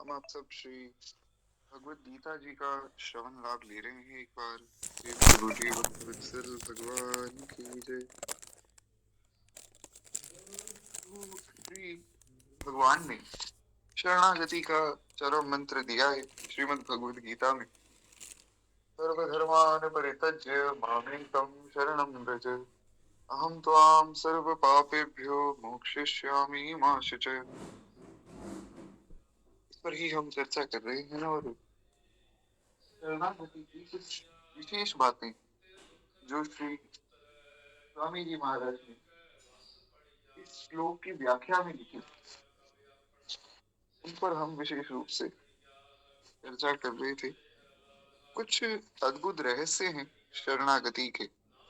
हम आप सब श्री भगवत गीता जी का श्रवण लाभ ले रहे हैं। एक बार श्री गुरु जी वत्सल भगवान की जय। तो श्री भगवान ने शरणागति का चरम मंत्र दिया है श्रीमद् भगवत गीता में। सर्वधर्मान् परित्यज्य मामेकं शरणं व्रज, अहं त्वां सर्व पापेभ्यो मोक्षयिष्यामि मा शुच। इस पर ही हम चर्चा कर रहे हैं और शरणागति की कुछ विशेष बातें जो श्री स्वामी जी महाराज ने इस श्लोक की व्याख्या में लिखी, उन पर हम विशेष रूप से चर्चा कर रहे थे। कुछ अद्भुत रहस्य हैं शरणागति के,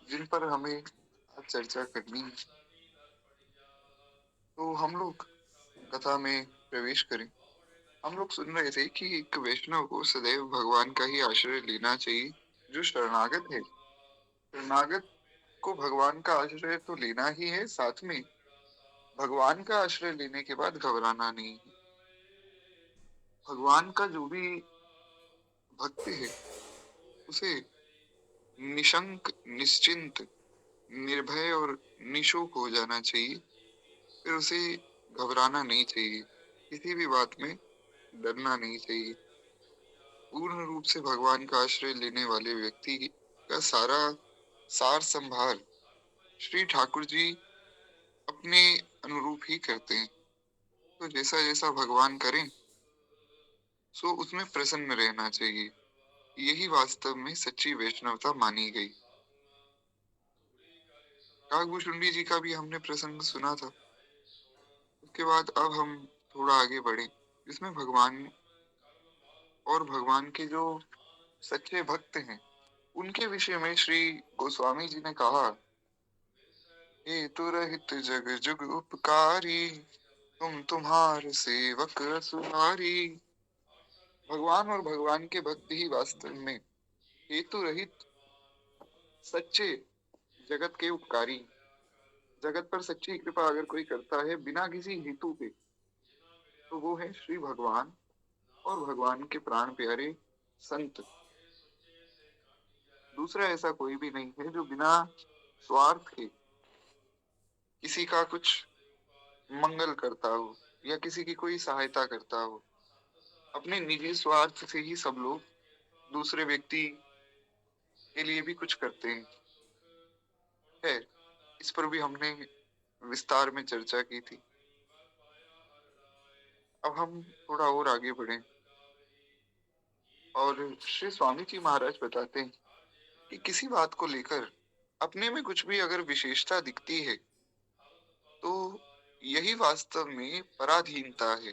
जिन पर हमें आज चर्चा करनी है। तो हम लोग कथा में प्रवेश करें। हम लोग सुन रहे थे कि एक वैष्णव को सदैव भगवान का ही आश्रय लेना चाहिए। जो शरणागत है, शरणागत को भगवान का आश्रय तो लेना ही है, साथ में भगवान का आश्रय लेने के बाद घबराना नहीं है। भगवान का जो भी भक्त है उसे निशंक, निश्चिंत, निर्भय और निशोक हो जाना चाहिए। फिर उसे घबराना नहीं चाहिए, किसी भी बात में डरना नहीं चाहिए। पूर्ण रूप से भगवान का आश्रय लेने वाले व्यक्ति का सारा सार संभार श्री ठाकुर जी अपने अनुरूप ही करते हैं। तो जैसा जैसा भगवान करें सो उसमें प्रसन्न रहना चाहिए। यही वास्तव में सच्ची वैष्णवता मानी गई। काकभूषुंडी जी का भी हमने प्रसंग सुना था। उसके बाद अब हम थोड़ा आगे बढ़े, जिसमें भगवान और भगवान के जो सच्चे भक्त हैं उनके विषय में श्री गोस्वामी जी ने कहा, हेतु रहित जग जुग उपकारी, तुम तुम्हार सेवक सुनारी। भगवान और भगवान के भक्त ही वास्तव में हेतु रहित सच्चे जगत के उपकारी। जगत पर सच्ची कृपा अगर कोई करता है बिना किसी हेतु के, तो वो है श्री भगवान और भगवान के प्राण प्यारे संत। दूसरा ऐसा कोई भी नहीं है जो बिना स्वार्थ के किसी का कुछ मंगल करता हो या किसी की कोई सहायता करता हो। अपने निजी स्वार्थ से ही सब लोग दूसरे व्यक्ति के लिए भी कुछ करते हैं। है, इस पर भी हमने विस्तार में चर्चा की थी। अब हम थोड़ा और आगे बढ़े और श्री स्वामी जी महाराज बताते हैं कि किसी बात को लेकर अपने में कुछ भी अगर विशेषता दिखती है तो यही वास्तव में पराधीनता है।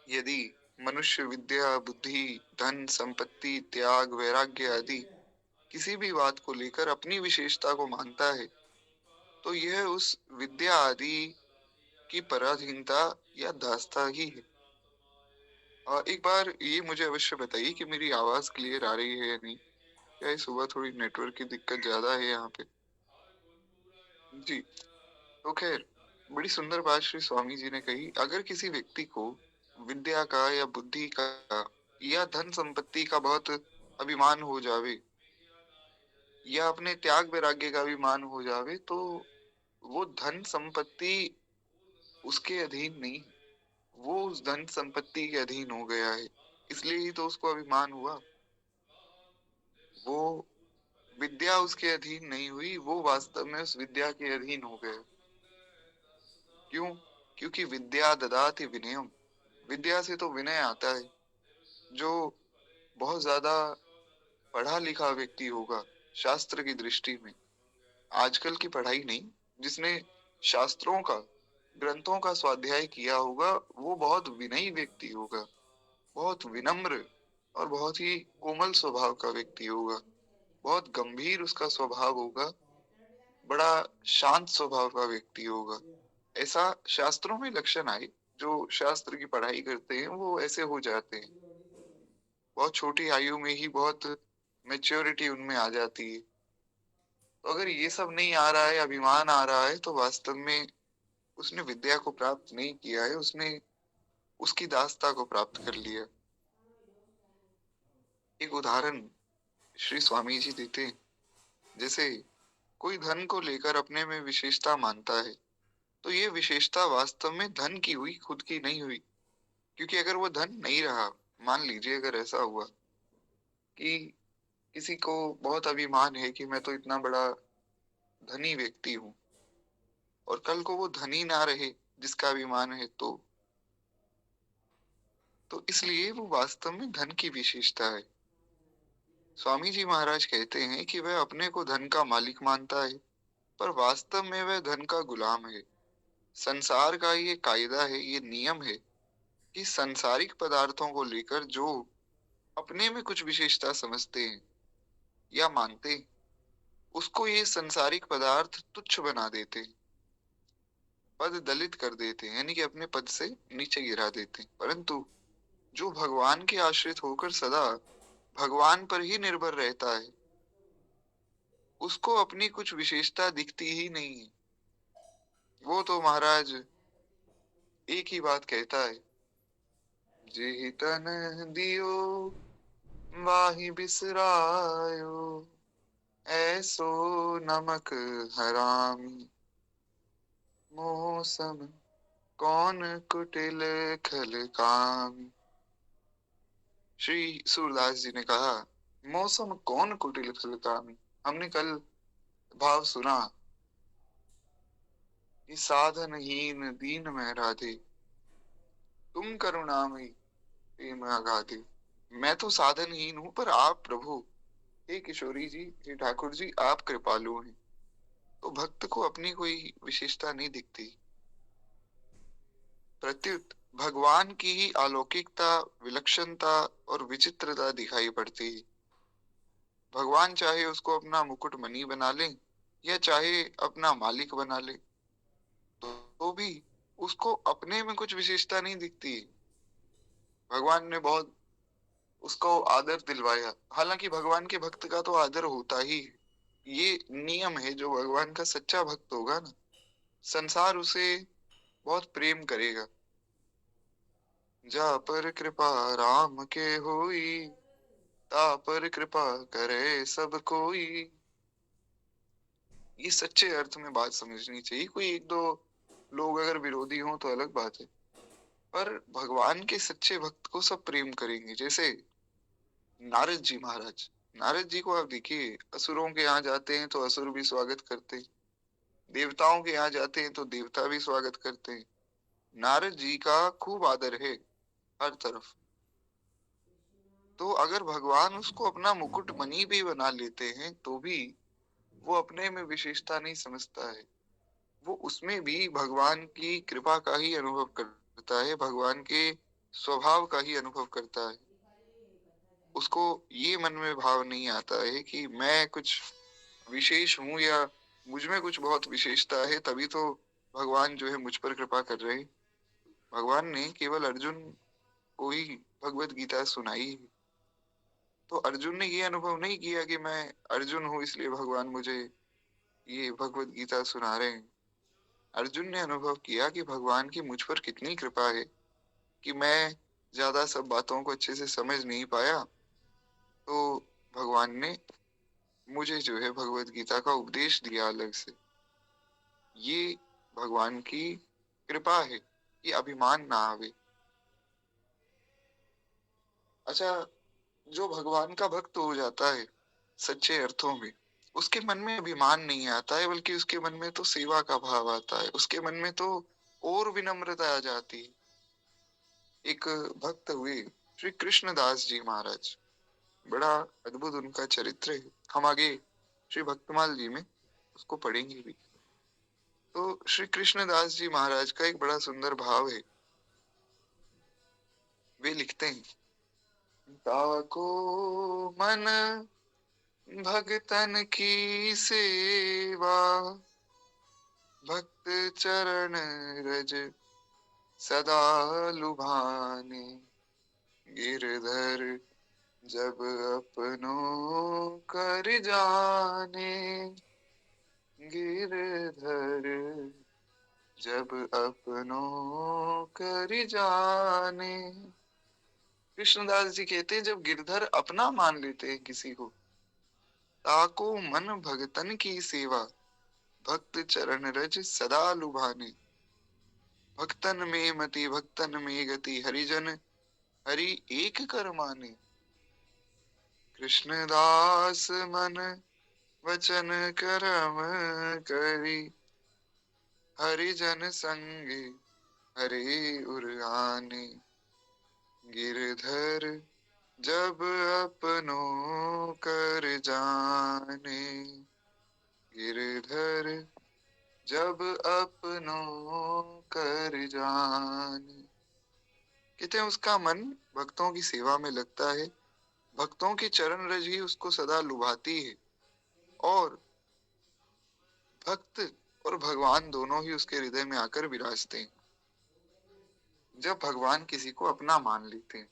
यदि मनुष्य विद्या, बुद्धि, धन, संपत्ति, त्याग, वैराग्य आदि किसी भी बात को लेकर अपनी विशेषता को मानता है तो यह उस विद्या आदि की पराधीनता या दासता ही है। एक बार ये मुझे अवश्य बताइए कि मेरी आवाज क्लियर आ रही है या नहीं। क्या इस सुबह थोड़ी नेटवर्क की दिक्कत ज्यादा है यहाँ पे? जी। तो खैर, बड़ी सुंदर बात श्री स्वामी जी ने कही। अगर किसी व्यक्ति को विद्या का या बुद्धि का या धन संपत्ति का बहुत अभिमान हो जावे या अपने त्याग वैराग्य का अभिमान हो जावे तो वो धन संपत्ति उसके अधीन नहीं, वो उस धन संपत्ति के अधीन हो गया है। इसलिए ही तो उसको अभिमान हुआ। वो विद्या उसके अधीन नहीं हुई, वो वास्तव में उस विद्या के अधीन हो गया। क्यों? क्योंकि विद्या ददाति विनयम, विद्या से तो विनय आता है। जो बहुत ज्यादा पढ़ा लिखा व्यक्ति होगा शास्त्र की दृष्टि में, आजकल की पढ़ाई नहीं, जिसने शास्त्रों का, ग्रंथों का स्वाध्याय किया होगा, वो बहुत विनयी व्यक्ति होगा, बहुत विनम्र और बहुत ही कोमल स्वभाव का व्यक्ति होगा, बहुत गंभीर उसका स्वभाव होगा, बड़ा शांत स्वभाव का व्यक्ति होगा। ऐसा शास्त्रों में लक्षण आए। जो शास्त्र की पढ़ाई करते हैं वो ऐसे हो जाते हैं। बहुत छोटी आयु में ही बहुत मेच्योरिटी उनमें आ जाती है। तो अगर ये सब नहीं आ रहा है, अभिमान आ रहा है, तो वास्तव में उसने विद्या को प्राप्त नहीं किया है, उसने उसकी दासता को प्राप्त कर लिया। एक उदाहरण श्री स्वामी जी देते हैं, जैसे कोई धन को लेकर अपने में विशेषता मानता है, तो ये विशेषता वास्तव में धन की हुई, खुद की नहीं हुई। क्योंकि अगर वो धन नहीं रहा, मान लीजिए अगर ऐसा हुआ कि किसी को बहुत अभिमान है कि मैं तो इतना बड़ा धनी व्यक्ति हूँ, और कल को वो धनी ना रहे जिसका अभिमान है, तो इसलिए वो वास्तव में धन की विशेषता है। स्वामी जी महाराज कहते हैं कि वह अपने को धन का मालिक मानता है, पर वास्तव में वह धन का गुलाम है। संसार का ये कायदा है, ये नियम है कि सांसारिक पदार्थों को लेकर जो अपने में कुछ विशेषता समझते हैं या मानते हैं, उसको ये सांसारिक पदार्थ तुच्छ बना देते हैं, पद दलित कर देते हैं, यानी कि अपने पद से नीचे गिरा देते हैं। परंतु जो भगवान के आश्रित होकर सदा भगवान पर ही निर्भर रहता है, उसको अपनी कुछ विशेषता दिखती ही नहीं है। वो तो महाराज एक ही बात कहता है, जेहि तन दियो वाहि बिसरायो, ऐसो नमक हरामी, मौसम कौन कुटिल खल कामी। श्री सूरदास जी ने कहा, मौसम कौन कुटिल खल कामी। हमने कल भाव सुना कि साधनहीन दीन में राधे, तुम करुणामयी प्रेम अगाधे। मैं तो साधनहीन हूं, पर आप प्रभु, हे किशोरी जी, हे ठाकुर जी, आप कृपालु हैं। तो भक्त को अपनी कोई विशेषता नहीं दिखती, प्रत्युत भगवान की ही अलौकिकता, विलक्षणता और विचित्रता दिखाई पड़ती है। भगवान चाहे उसको अपना मुकुट मणि बना ले या चाहे अपना मालिक बना ले, तो भी उसको अपने में कुछ विशेषता नहीं दिखती है। भगवान ने बहुत उसको आदर दिलवाया, हालांकि भगवान के भक्त का तो आदर होता ही है। ये नियम है, जो भगवान का सच्चा भक्त होगा ना, संसार उसे बहुत प्रेम करेगा। जा पर कृपा राम के होई, ता पर कृपा करे सब कोई। ये सच्चे अर्थ में बात समझनी चाहिए। कोई एक दो लोग अगर विरोधी हों तो अलग बात है, पर भगवान के सच्चे भक्त को सब प्रेम करेंगे। जैसे नारद जी महाराज, नारद जी को आप देखिए, असुरों के यहाँ जाते हैं तो असुर भी स्वागत करते हैं, देवताओं के यहाँ जाते हैं तो देवता भी स्वागत करते हैं। नारद जी का खूब आदर है हर तरफ। तो अगर भगवान उसको अपना मुकुट मणि भी बना लेते हैं, तो भी वो अपने में विशेषता नहीं समझता है। वो उसमें भी भगवान की कृपा का ही अनुभव करता है, भगवान के स्वभाव का ही अनुभव करता है। उसको ये मन में भाव नहीं आता है कि मैं कुछ विशेष हूं या मुझ में कुछ बहुत विशेषता है, तभी तो भगवान जो है मुझ पर कृपा कर रहे हैं। भगवान ने केवल अर्जुन को ही भगवत गीता सुनाई है, तो अर्जुन ने ये अनुभव नहीं किया कि मैं अर्जुन हूं इसलिए भगवान मुझे ये भगवत गीता सुना रहे हैं। अर्जुन ने अनुभव किया कि भगवान की मुझ पर कितनी कृपा है कि मैं ज्यादा सब बातों को अच्छे से समझ नहीं पाया, तो भगवान ने मुझे जो है भगवत गीता का उपदेश दिया अलग से। ये भगवान की कृपा है कि अभिमान ना आवे। अच्छा, जो भगवान का भक्त हो जाता है सच्चे अर्थों में, उसके मन में अभिमान नहीं आता है, बल्कि उसके मन में तो सेवा का भाव आता है, उसके मन में तो और विनम्रता आ जाती है। एक भक्त हुए श्री कृष्णदास जी महाराज, बड़ा अद्भुत उनका चरित्र है। हम आगे श्री भक्तमाल जी में उसको पढ़ेंगे भी। तो श्री कृष्णदास जी महाराज का एक बड़ा सुंदर भाव है। वे लिखते हैं, ताको मन भगतन की सेवा, भक्त चरण रज सदा लुभाने, गिरधर जब अपनों कर जाने, गिरधर जब अपनों कर जाने। कृष्णदास जी कहते हैं जब गिरधर अपना मान लेते हैं किसी को, ताको मन भगतन की सेवा, भक्त चरण रज सदा लुभाने। भक्तन में मति भक्तन में गति, हरिजन हरि एक कर माने। कृष्णदास मन वचन करम करी, हरिजन संगे हरे उर आने। गिरधर जब अपनों कर जाने, गिरधर जब अपनों कर जाने। कहते हैं उसका मन भक्तों की सेवा में लगता है, भक्तों की चरण रज ही उसको सदा लुभाती है, और भक्त और भगवान दोनों ही उसके हृदय में आकर विराजते हैं जब भगवान किसी को अपना मान लेते हैं।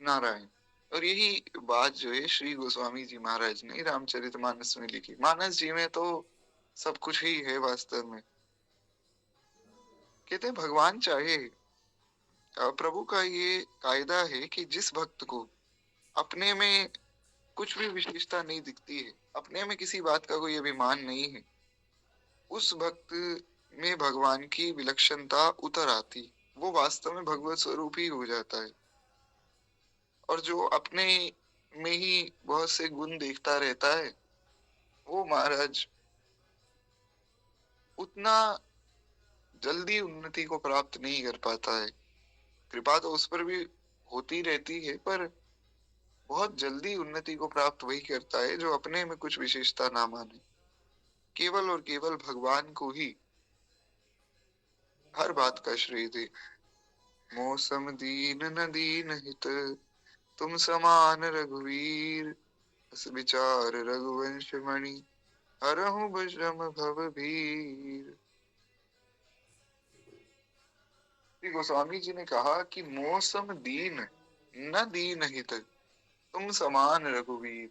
नारायण। और यही बात जो है श्री गोस्वामी जी महाराज ने रामचरितमानस में लिखी। मानस जी में तो सब कुछ ही है वास्तव में। कहते हैं भगवान चाहे, प्रभु का ये कायदा है कि जिस भक्त को अपने में कुछ भी विशेषता नहीं दिखती है, अपने में किसी बात का कोई अभिमान नहीं है, उस भक्त में भगवान की विलक्षणता उतर आती, वो वास्तव में भगवत स्वरूप ही हो जाता है। और जो अपने में ही बहुत से गुण देखता रहता है, वो महाराज उतना जल्दी उन्नति को प्राप्त नहीं कर पाता है। कृपा तो उस पर भी होती रहती है, पर बहुत जल्दी उन्नति को प्राप्त वही करता है जो अपने में कुछ विशेषता ना माने, केवल और केवल भगवान को ही हर बात का श्रेय दे। मौसम दीन न दीन हित, तुम समान रघुवीर, बस विचार रघुवंश मणि, हरहु भजम भव भीर। श्री गोस्वामी जी ने कहा कि मौसम दीन न दीन हित, तुम समान रघुवीर।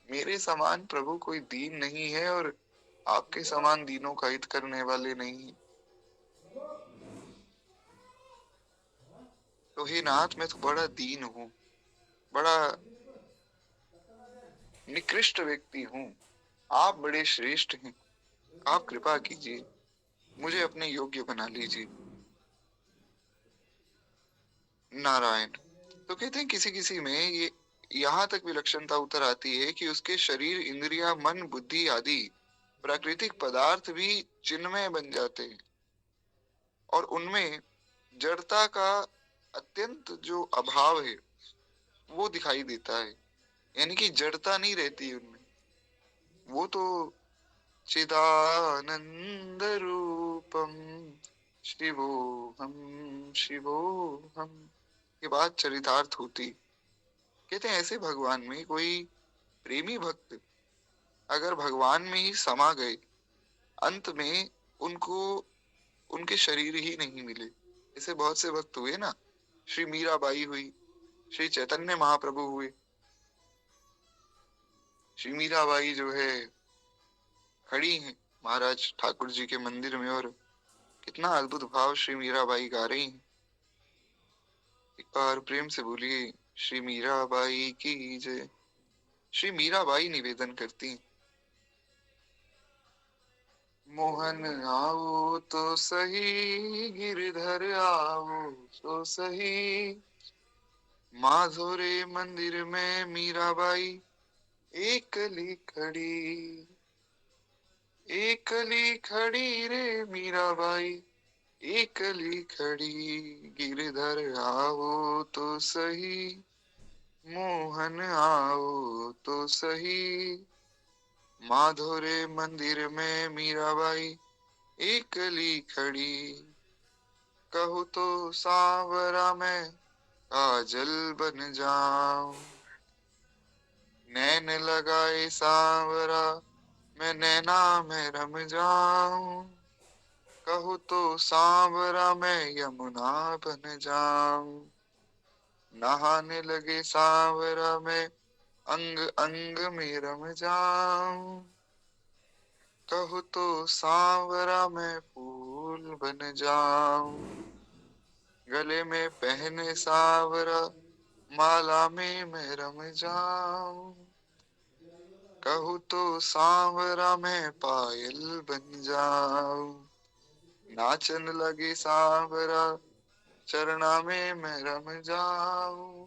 मेरे समान प्रभु कोई दीन नहीं है, और आपके समान दीनों का हित करने वाले नहीं है। तो हे नाथ, मैं तो बड़ा दीन हूँ, बड़ा निकृष्ट व्यक्ति हूँ, आप बड़े श्रेष्ठ हैं, आप कृपा कीजिए, मुझे अपने योग्य बना लीजिए। नारायण। तो कहते हैं किसी किसी में ये यहाँ तक विलक्षणता उतर आती है कि उसके शरीर, इंद्रिया, मन, बुद्धि आदि प्राकृतिक पदार्थ भी चिन्मय बन जाते हैं, और उनमें जड़ता का अत्यंत जो अभाव है वो दिखाई देता है। यानी कि जड़ता नहीं रहती उनमें, वो तो चिदानंद रूपम शिवोहम शिवोहम के बाद चरितार्थ होती। कहते हैं ऐसे भगवान में कोई प्रेमी भक्त अगर भगवान में ही समा गए, अंत में उनको उनके शरीर ही नहीं मिले। ऐसे बहुत से भक्त हुए ना, श्री मीराबाई हुई, श्री चैतन्य महाप्रभु हुए। श्री मीराबाई जो है खड़ी हैं महाराज ठाकुर जी के मंदिर में, और कितना अद्भुत भाव श्री मीराबाई गा रही हैं। एक बार प्रेम से बोलिए, श्री मीराबाई की जय। श्री मीराबाई निवेदन करती हैं, मोहन आओ तो सही, गिरधर आओ तो सही, माधुरे मंदिर में मीराबाई एकली खड़ी, एकली खड़ी रे मीराबाई, एकली खड़ी, गिरधर आओ तो सही, मोहन आओ तो सही, माधुरे मंदिर में मीराबाई एकली खड़ी, कहूँ तो सांवरा मैं काजल बन जाऊं, नैन लगाए सांवरा मैं नैना में रम जाऊं, कहूँ तो सांवरा मैं यमुना बन जाऊं, नहाने लगे सांवरा मैं अंग अंग में रम जाऊं, कहूँ तो सांवरा मैं फूल बन जाऊं, गले में पहने सांवरा, माला में मैं रम जाऊं। कहूँ तो सांवरा मैं पायल बन जाऊं, नाचन लगे सांवरा, चरणा में मैं रम जाऊं।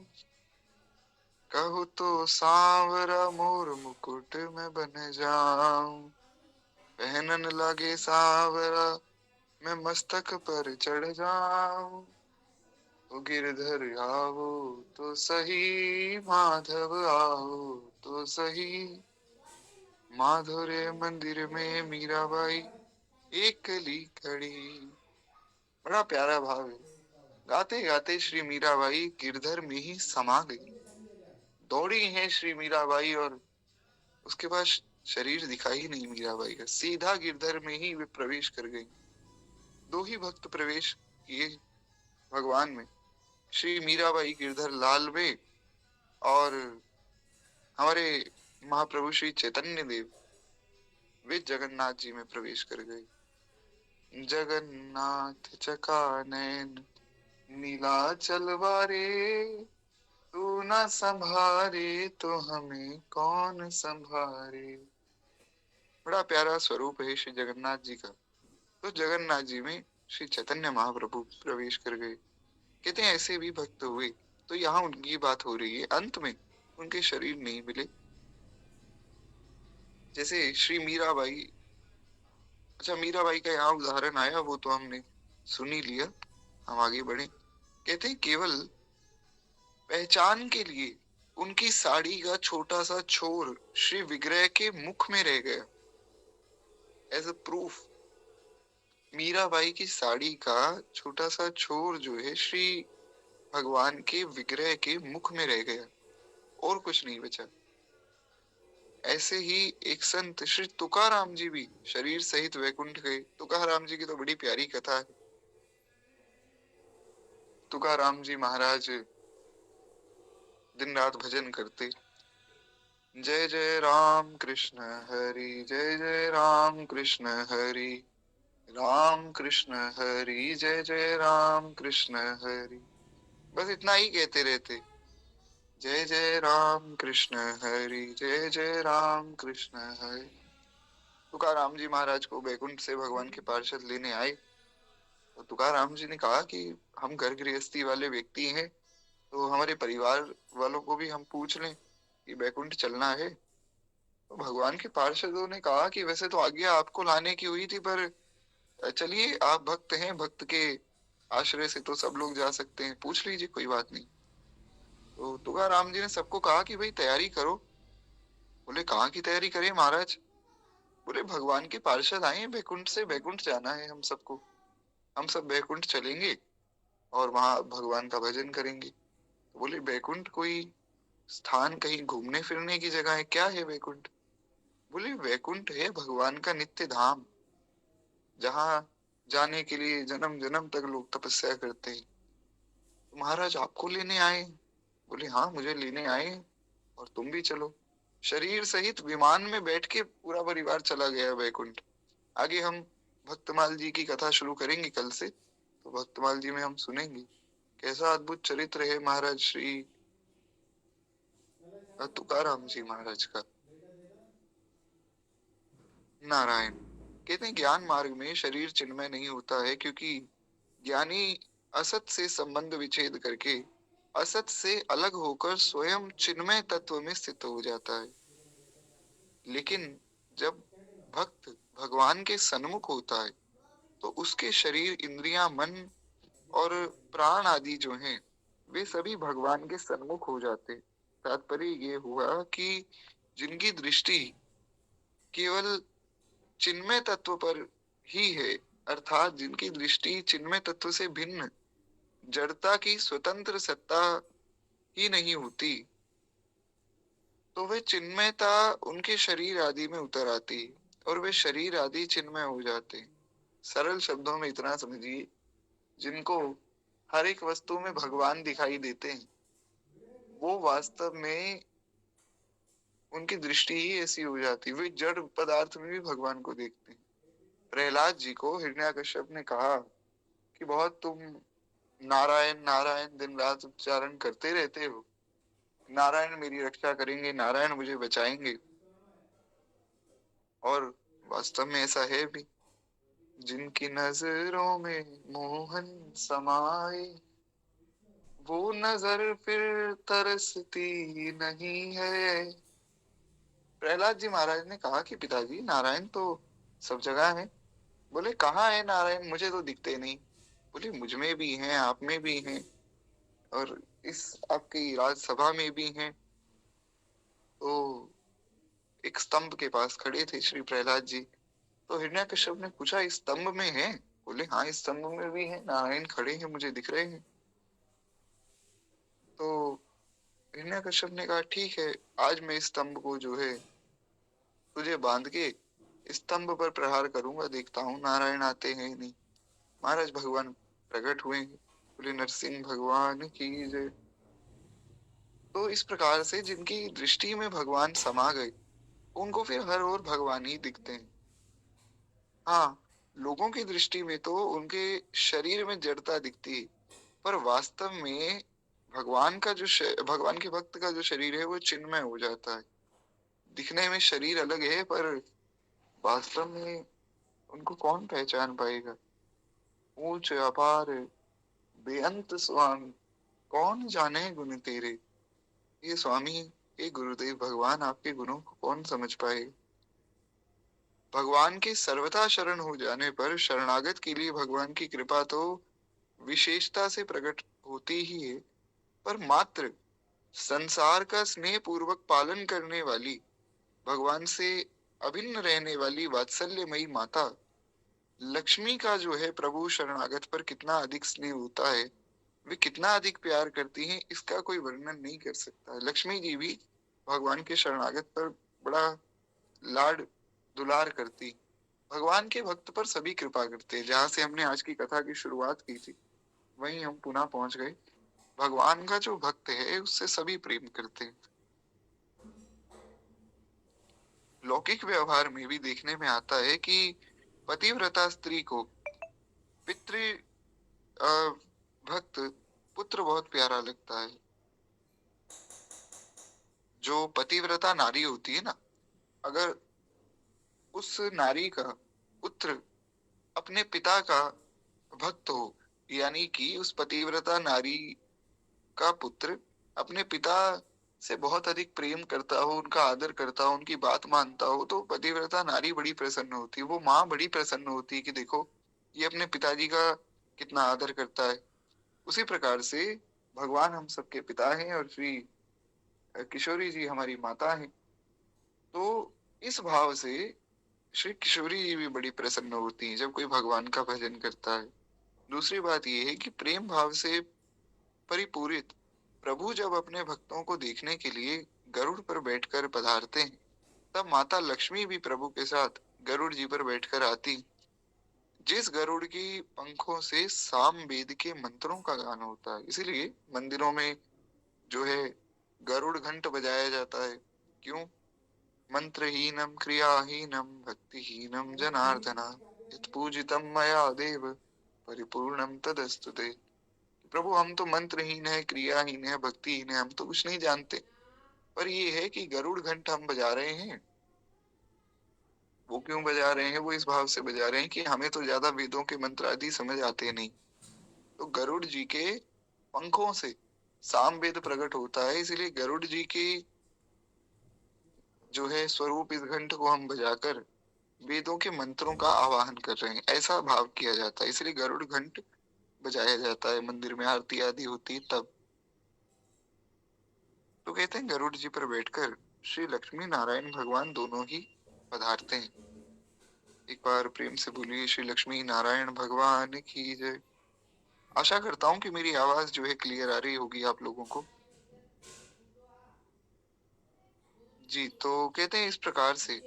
कहूँ तो सांवरा मोर मुकुट में बन जाऊं, पहनन लगे सांवरा, मैं मस्तक पर चढ़ जाऊं। तो गिरधर आओ तो सही, माधव आओ तो सही, माधुर्य मंदिर में मीराबाई एकली खड़ी। बड़ा प्यारा भाव है। गाते गाते श्री मीराबाई गिरधर में ही समा गई। दौड़ी हैं श्री मीराबाई और उसके पास शरीर दिखाई ही नहीं मीराबाई का, सीधा गिरधर में ही वे प्रवेश कर गई। दो ही भक्त प्रवेश किए भगवान में, श्री मीराबाई गिरधर लाल में और हमारे महाप्रभु श्री चैतन्य देव वे जगन्नाथ जी में प्रवेश कर गए। जगन्नाथ चका नैन नीलाचल वारे, तू न संभारे तो हमें कौन संभारे। बड़ा प्यारा स्वरूप है श्री जगन्नाथ जी का। तो जगन्नाथ जी में श्री चैतन्य महाप्रभु प्रवेश कर गए। कहते हैं ऐसे भी भक्त हुए। तो यहाँ उनकी बात हो रही है, अंत में उनके शरीर नहीं मिले। जैसे श्री मीराबाई, अच्छा मीराबाई का यहाँ उदाहरण आया वो तो हमने सुन ही लिया, हम आगे बढ़े। कहते हैं केवल पहचान के लिए उनकी साड़ी का छोटा सा छोर श्री विग्रह के मुख में रह गया। एज अ प्रूफ, मीराबाई की साड़ी का छोटा सा छोर जो है श्री भगवान के विग्रह के मुख में रह गया और कुछ नहीं बचा। ऐसे ही एक संत श्री तुकाराम जी भी शरीर सहित वैकुंठ गए। तुकाराम जी की तो बड़ी प्यारी कथा है। तुकाराम जी महाराज दिन रात भजन करते, जय जय राम कृष्ण हरि, जय जय राम कृष्ण हरि, राम कृष्ण हरि जय जय राम कृष्ण हरि। बस इतना ही कहते रहते, जय जय राम कृष्ण हरि, जय जय राम कृष्ण हरि। तुकाराम जी महाराज को बैकुंठ से भगवान के पार्षद लेने आए। तो तुकाराम जी ने कहा कि हम घर गृहस्थी वाले व्यक्ति हैं, तो हमारे परिवार वालों को भी हम पूछ लें कि बैकुंठ चलना है। तो भगवान के पार्षदों ने कहा कि वैसे तो आज्ञा आपको लाने की हुई थी, पर चलिए आप भक्त हैं, भक्त के आश्रय से तो सब लोग जा सकते हैं, पूछ लीजिए, कोई बात नहीं। तो तुकाराम जी ने सबको कहा कि भाई तैयारी करो। बोले कहाँ की तैयारी करें महाराज? बोले भगवान के पार्षद आए हैं बैकुंठ से, बैकुंठ जाना है हम सबको, हम सब बैकुंठ चलेंगे और वहां भगवान का भजन करेंगे। तो बोले बैकुंठ कोई स्थान, कहीं घूमने फिरने की जगह है क्या? है बैकुंठ? बोले वैकुंठ है भगवान का नित्य धाम, जहाँ जाने के लिए जन्म जन्म तक लोग तपस्या करते हैं। तो महाराज आपको लेने आए? बोले हाँ मुझे लेने आए और तुम भी चलो। शरीर सहित विमान में बैठ के पूरा परिवार चला गया वैकुंठ। आगे हम भक्तमाल जी की कथा शुरू करेंगे कल से, तो भक्तमाल जी में हम सुनेंगे कैसा अद्भुत चरित्र है महाराज श्री तुकाराम जी महाराज का। नारायण। कहते हैं ज्ञान मार्ग में शरीर चिन्मय नहीं होता है, क्योंकि ज्ञानी असत से संबंध विच्छेद करके असत से अलग होकर स्वयं चिन्मय तत्व में स्थित हो जाता है। लेकिन जब भक्त भगवान के सन्मुख होता है तो उसके शरीर, इंद्रियां, मन और प्राण आदि जो हैं वे सभी भगवान के सन्मुख हो जाते हैं। तात्पर्य ये हुआ कि जिनकी दृष्टि केवल चिन्मय तत्व पर ही है, अर्थात जिनकी दृष्टि चिन्मय तत्व से भिन्न जड़ता की स्वतंत्र सत्ता ही नहीं होती, तो वे चिन्मयता उनके शरीर आदि में उतर आती और वे शरीर आदि चिन्मय हो जाते। सरल शब्दों में इतना समझिए, जिनको हर एक वस्तु में भगवान दिखाई देते हैं वो वास्तव में उनकी दृष्टि ही ऐसी हो जाती, वे जड़ पदार्थ में भी भगवान को देखते हैं। प्रहलाद जी को हिरण्यकश्यप ने कहा कि बहुत तुम नारायण नारायण दिन रात उच्चारण करते रहते हो, नारायण मेरी रक्षा करेंगे, नारायण मुझे बचाएंगे। और वास्तव में ऐसा है भी, जिनकी नजरों में मोहन समाए, वो नजर फिर तरसती नहीं है। प्रहलाद जी महाराज ने कहा कि पिताजी, नारायण तो सब जगह है। बोले कहाँ है नारायण, मुझे तो दिखते नहीं। बोले मुझ में भी हैं, आप में भी हैं, और इस आपकी राजसभा में भी हैं। तो एक स्तंभ के पास खड़े थे श्री प्रहलाद जी। तो हिरण्यकश्यप ने पूछा, इस स्तंभ में है? बोले हाँ, इस स्तंभ में भी है, नारायण खड़े हैं, मुझे दिख रहे हैं। तो हिरण्यकश्यप ने कहा ठीक है, आज मैं इस स्तंभ को जो है तुझे बांध के स्तंभ पर प्रहार करूंगा, देखता हूँ नारायण आते हैं नहीं। महाराज भगवान प्रकट हुए हैं। बोले नरसिंह भगवान की जय। तो इस प्रकार से जिनकी दृष्टि में भगवान समा गए, उनको फिर हर ओर भगवान ही दिखते हैं। हाँ, लोगों की दृष्टि में तो उनके शरीर में जड़ता दिखती है, पर वास्तव में भगवान का जो भगवान के भक्त का जो शरीर है वो चिन्मय हो जाता है। दिखने में शरीर अलग है, पर वास्तव में उनको कौन पहचान पाएगा। ऊंच अपार बेअंत स्वामी, कौन जाने गुण तेरे। ये स्वामी, ये गुरुदेव भगवान, आपके गुणों को कौन समझ पाए। भगवान के सर्वथा शरण हो जाने पर शरणागत के लिए भगवान की कृपा तो विशेषता से प्रकट होती ही है, पर मात्र संसार का स्नेह पूर्वक पालन करने वाली, भगवान से अभिन्न रहने वाली वात्सल्यमयी माता लक्ष्मी का जो है प्रभु शरणागत पर कितना अधिक स्नेह होता है, वे कितना अधिक प्यार करती हैं, इसका कोई वर्णन नहीं कर सकता है। लक्ष्मी जी भी भगवान के शरणागत पर बड़ा लाड दुलार करती। भगवान के भक्त पर सभी कृपा करते हैं। जहां से हमने आज की कथा की शुरुआत की थी, वहीं हम पुनः पहुंच गए। भगवान का जो भक्त है उससे सभी प्रेम करते हैं। लौकिक व्यवहार में भी देखने में आता है कि पतिव्रता स्त्री को पितृ भक्त पुत्र बहुत प्यारा लगता है। जो पतिव्रता नारी होती है ना, अगर उस नारी का पुत्र अपने पिता का भक्त हो, यानी कि उस पतिव्रता नारी का पुत्र अपने पिता से बहुत अधिक प्रेम करता हो, उनका आदर करता हो, उनकी बात मानता हो, तो पतिव्रता नारी बड़ी प्रसन्न होती है। वो माँ बड़ी प्रसन्न होती है कि देखो ये अपने पिताजी का कितना आदर करता है। उसी प्रकार से भगवान हम सबके पिता हैं और श्री किशोरी जी हमारी माता हैं। तो इस भाव से श्री किशोरी जी भी बड़ी प्रसन्न होती हैं जब कोई भगवान का भजन करता है। दूसरी बात यह है कि प्रेम भाव से परिपूरित प्रभु जब अपने भक्तों को देखने के लिए गरुड़ पर बैठकर पधारते हैं, तब माता लक्ष्मी भी प्रभु के साथ गरुड़ जी पर बैठकर आती। जिस गरुड़ की पंखों से साम वेद के मंत्रों का गान होता है, इसीलिए मंदिरों में जो है गरुड़ घंट बजाया जाता है। क्यों? मंत्रहीनम क्रियाहीनम भक्तिहीनम जनार्दना यत् पूजितम मया देव परिपूर्णम तदस्तुते। प्रभु हम तो मंत्रहीन है, क्रियाहीन है, भक्तिहीन है, हम तो कुछ नहीं जानते, पर ये है कि गरुड़ घंट हम बजा रहे हैं। वो क्यों बजा रहे हैं? वो इस भाव से बजा रहे हैं कि हमें तो ज्यादा वेदों के मंत्र आदि समझ आते नहीं, तो गरुड़ जी के पंखों से सामवेद प्रकट होता है, इसलिए गरुड़ जी की जो है स्वरूप इस घंट को हम बजाकर वेदों के मंत्रों का आवाहन कर रहे हैं, ऐसा भाव किया जाता है। इसलिए गरुड़ घंट बजाया जाता है, मंदिर में आरती आदि होती है तब। तो कहते हैं गरुड़ जी पर बैठकर श्री लक्ष्मी नारायण भगवान दोनों ही पधारते हैं। एक बार प्रेम से बोलिए श्री लक्ष्मी नारायण भगवान की जय। आशा करता हूँ कि मेरी आवाज जो है क्लियर आ रही होगी आप लोगों को। जी, तो कहते हैं इस प्रकार से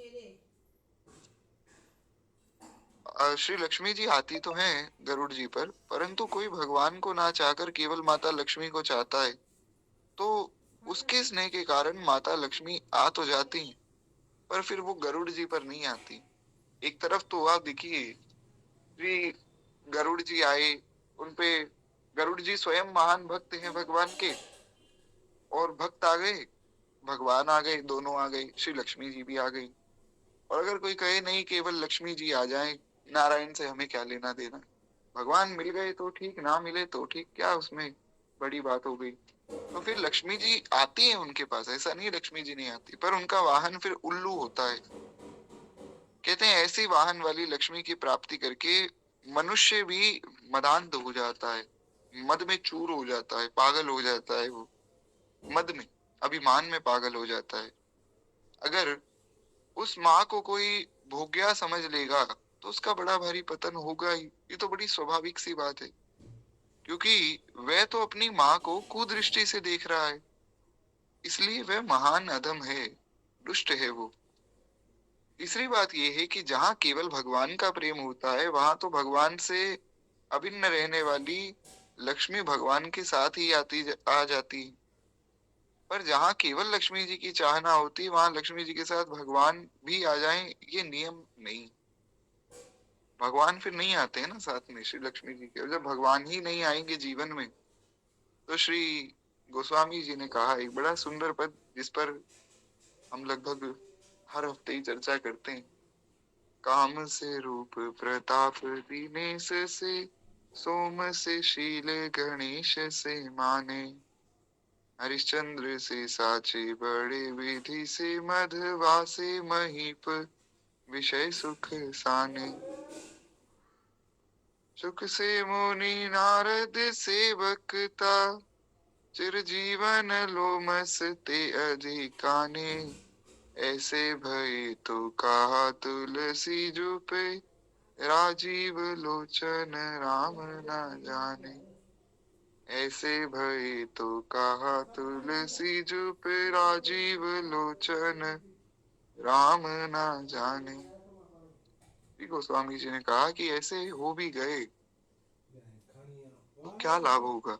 श्री लक्ष्मी जी आती तो हैं गरुड़ जी पर, परंतु कोई भगवान को ना चाहकर केवल माता लक्ष्मी को चाहता है, तो उसके स्नेह के कारण माता लक्ष्मी आ तो जाती हैं, पर फिर वो गरुड़ जी पर नहीं आती। एक तरफ तो आप देखिए, श्री गरुड़ जी आए, उनपे गरुड़ जी स्वयं महान भक्त हैं भगवान के, और भक्त आ गए, भगवान आ गए, दोनों आ गए, श्री लक्ष्मी जी भी आ गई। और अगर कोई कहे नहीं, केवल लक्ष्मी जी आ जाएं, नारायण से हमें क्या लेना देना, भगवान मिल गए तो ठीक, ना मिले तो ठीक, क्या उसमें बड़ी बात हो गई। तो फिर लक्ष्मी जी आती है उनके पास, ऐसा नहीं लक्ष्मी जी नहीं आती, पर उनका वाहन फिर उल्लू होता है। कहते हैं ऐसी वाहन वाली लक्ष्मी की प्राप्ति करके मनुष्य भी मदान्ध हो जाता है, मद में चूर हो जाता है, पागल हो जाता है वो, मद में, अभिमान में पागल हो जाता है। अगर उस माँ को कोई भोग्या समझ लेगा तो उसका बड़ा भारी पतन होगा ही, ये तो बड़ी स्वाभाविक सी बात है, क्योंकि वह तो अपनी माँ को कुदृष्टि से देख रहा है, इसलिए वह महान अधम है, दुष्ट है वो। तीसरी बात यह है कि जहाँ केवल भगवान का प्रेम होता है, वहां तो भगवान से अभिन्न रहने वाली लक्ष्मी भगवान के साथ ही आ जाती है। पर जहाँ केवल लक्ष्मी जी की चाहना होती, वहां लक्ष्मी जी के साथ भगवान भी आ जाएं, ये नियम नहीं। भगवान फिर नहीं आते हैं ना साथ में श्री लक्ष्मी जी के, और जब भगवान ही नहीं आएंगे जीवन में, तो श्री गोस्वामी जी ने कहा एक बड़ा सुंदर पद, जिस पर हम लगभग हर हफ्ते ही चर्चा करते हैं। काम से रूप प्रताप दीनेश से, सोम से शील गणेश से माने, हरिश्चंद्र से साचे बड़े विधि से, मधवा से महीप विषय सुख साने, सुख से मुनि नारद सेवकता, चिरजीवन लोमस ते अधिकाने, ऐसे भय तो कहा तुलसी जुपे, राजीव लोचन राम न जाने, ऐसे भय तो कहा तुलसी जुपे, राजीव लोचन राम न जाने। श्री गोस्वामी जी ने कहा कि ऐसे हो भी गए तो क्या लाभ होगा,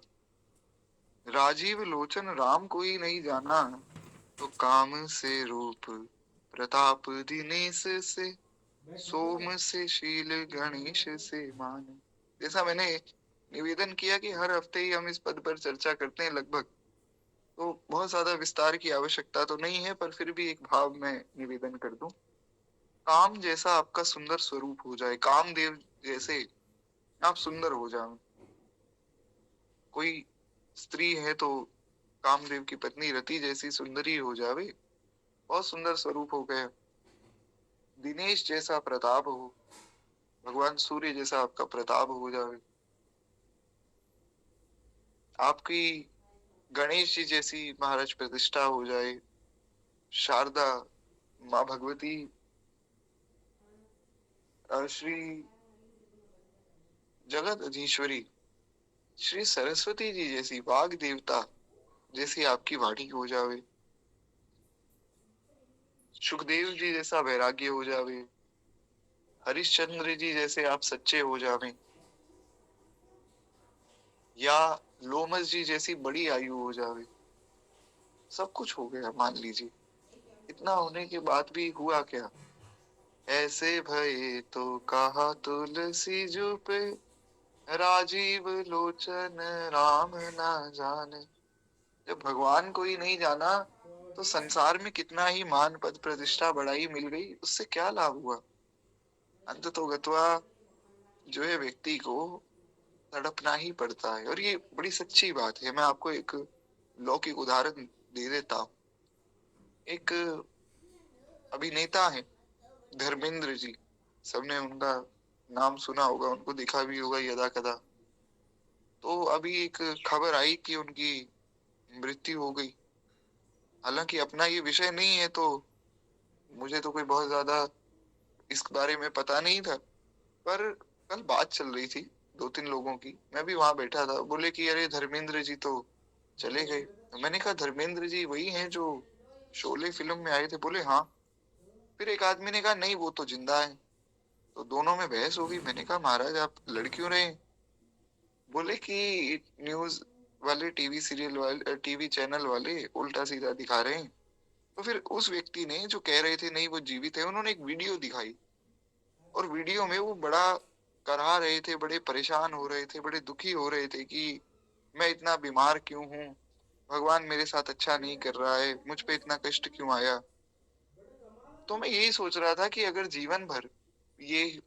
राजीव लोचन राम को ही नहीं जाना, तो काम से रूप प्रताप दिनेश से, सोम से शील गणेश से माने। जैसा मैंने निवेदन किया कि हर हफ्ते ही हम इस पद पर चर्चा करते हैं लगभग, तो बहुत ज्यादा विस्तार की आवश्यकता तो नहीं है, पर फिर भी एक भाव में निवेदन कर दूं। काम जैसा आपका सुंदर स्वरूप हो जाए, कामदेव जैसे आप सुंदर हो जाओ। कोई स्त्री है तो कामदेव की पत्नी रति जैसी सुंदरी हो जावे, बहुत सुंदर स्वरूप हो गया। दिनेश जैसा प्रताप हो, भगवान सूर्य जैसा आपका प्रताप हो जावे। आपकी गणेश जी जैसी महाराज प्रतिष्ठा हो जाए, शारदा माँ भगवती, श्री जगत अधीश्वरी, श्री सरस्वती जी जैसी वाग देवता जैसी आपकी वाणी हो जावे, सुखदेव जी जैसा वैराग्य हो जावे, हरिश्चंद्र जी जैसे आप सच्चे हो जावे, या लोमस जी जैसी बड़ी आयु हो जावे। सब कुछ हो गया मान लीजिए, इतना होने के बाद भी हुआ क्या, ऐसे भय तो कहा तुलसी जुपे, राजीव लोचन राम ना जाने। जब भगवान को ही नहीं जाना, तो संसार में कितना ही मान पद प्रतिष्ठा बड़ाई मिल गई, उससे क्या लाभ हुआ। अंत तो गत्वा जो है व्यक्ति को तड़पना ही पड़ता है, और ये बड़ी सच्ची बात है। मैं आपको एक लौकिक उदाहरण दे देता हूँ। एक अभिनेता है धर्मेंद्र जी, सबने उनका नाम सुना होगा, उनको देखा भी होगा यदा कदा। तो अभी एक खबर आई कि उनकी मृत्यु हो गई। हालांकि अपना ये विषय नहीं है, तो मुझे तो कोई बहुत ज्यादा इस बारे में पता नहीं था, पर कल बात चल रही थी दो तीन लोगों की, मैं भी वहां बैठा था, बोले कि अरे धर्मेंद्र जी तो चले गए। तो मैंने कहा धर्मेंद्र जी वही हैं जो शोले फिल्म में आए थे, बोले हाँ। फिर एक आदमी ने कहा नहीं वो तो जिंदा है। तो दोनों में बहस हो गई। मैंने कहा महाराज आप लड़ क्यों रहे हैं? बोले कि न्यूज वाले टीवी सीरियल वाले टीवी चैनल वाले उल्टा सीधा दिखा रहे हैं। तो फिर उस व्यक्ति ने जो कह रहे थे नहीं वो जीवित है, उन्होंने एक वीडियो दिखाई और वीडियो में वो बड़ा कराह रहे थे, बड़े परेशान हो रहे थे, बड़े दुखी हो रहे थे कि मैं इतना बीमार क्यों हूँ, भगवान मेरे साथ अच्छा नहीं कर रहा है, मुझ पे इतना कष्ट क्यों आया। तो मैं यही सोच रहा था कि अगर जीवन भर ये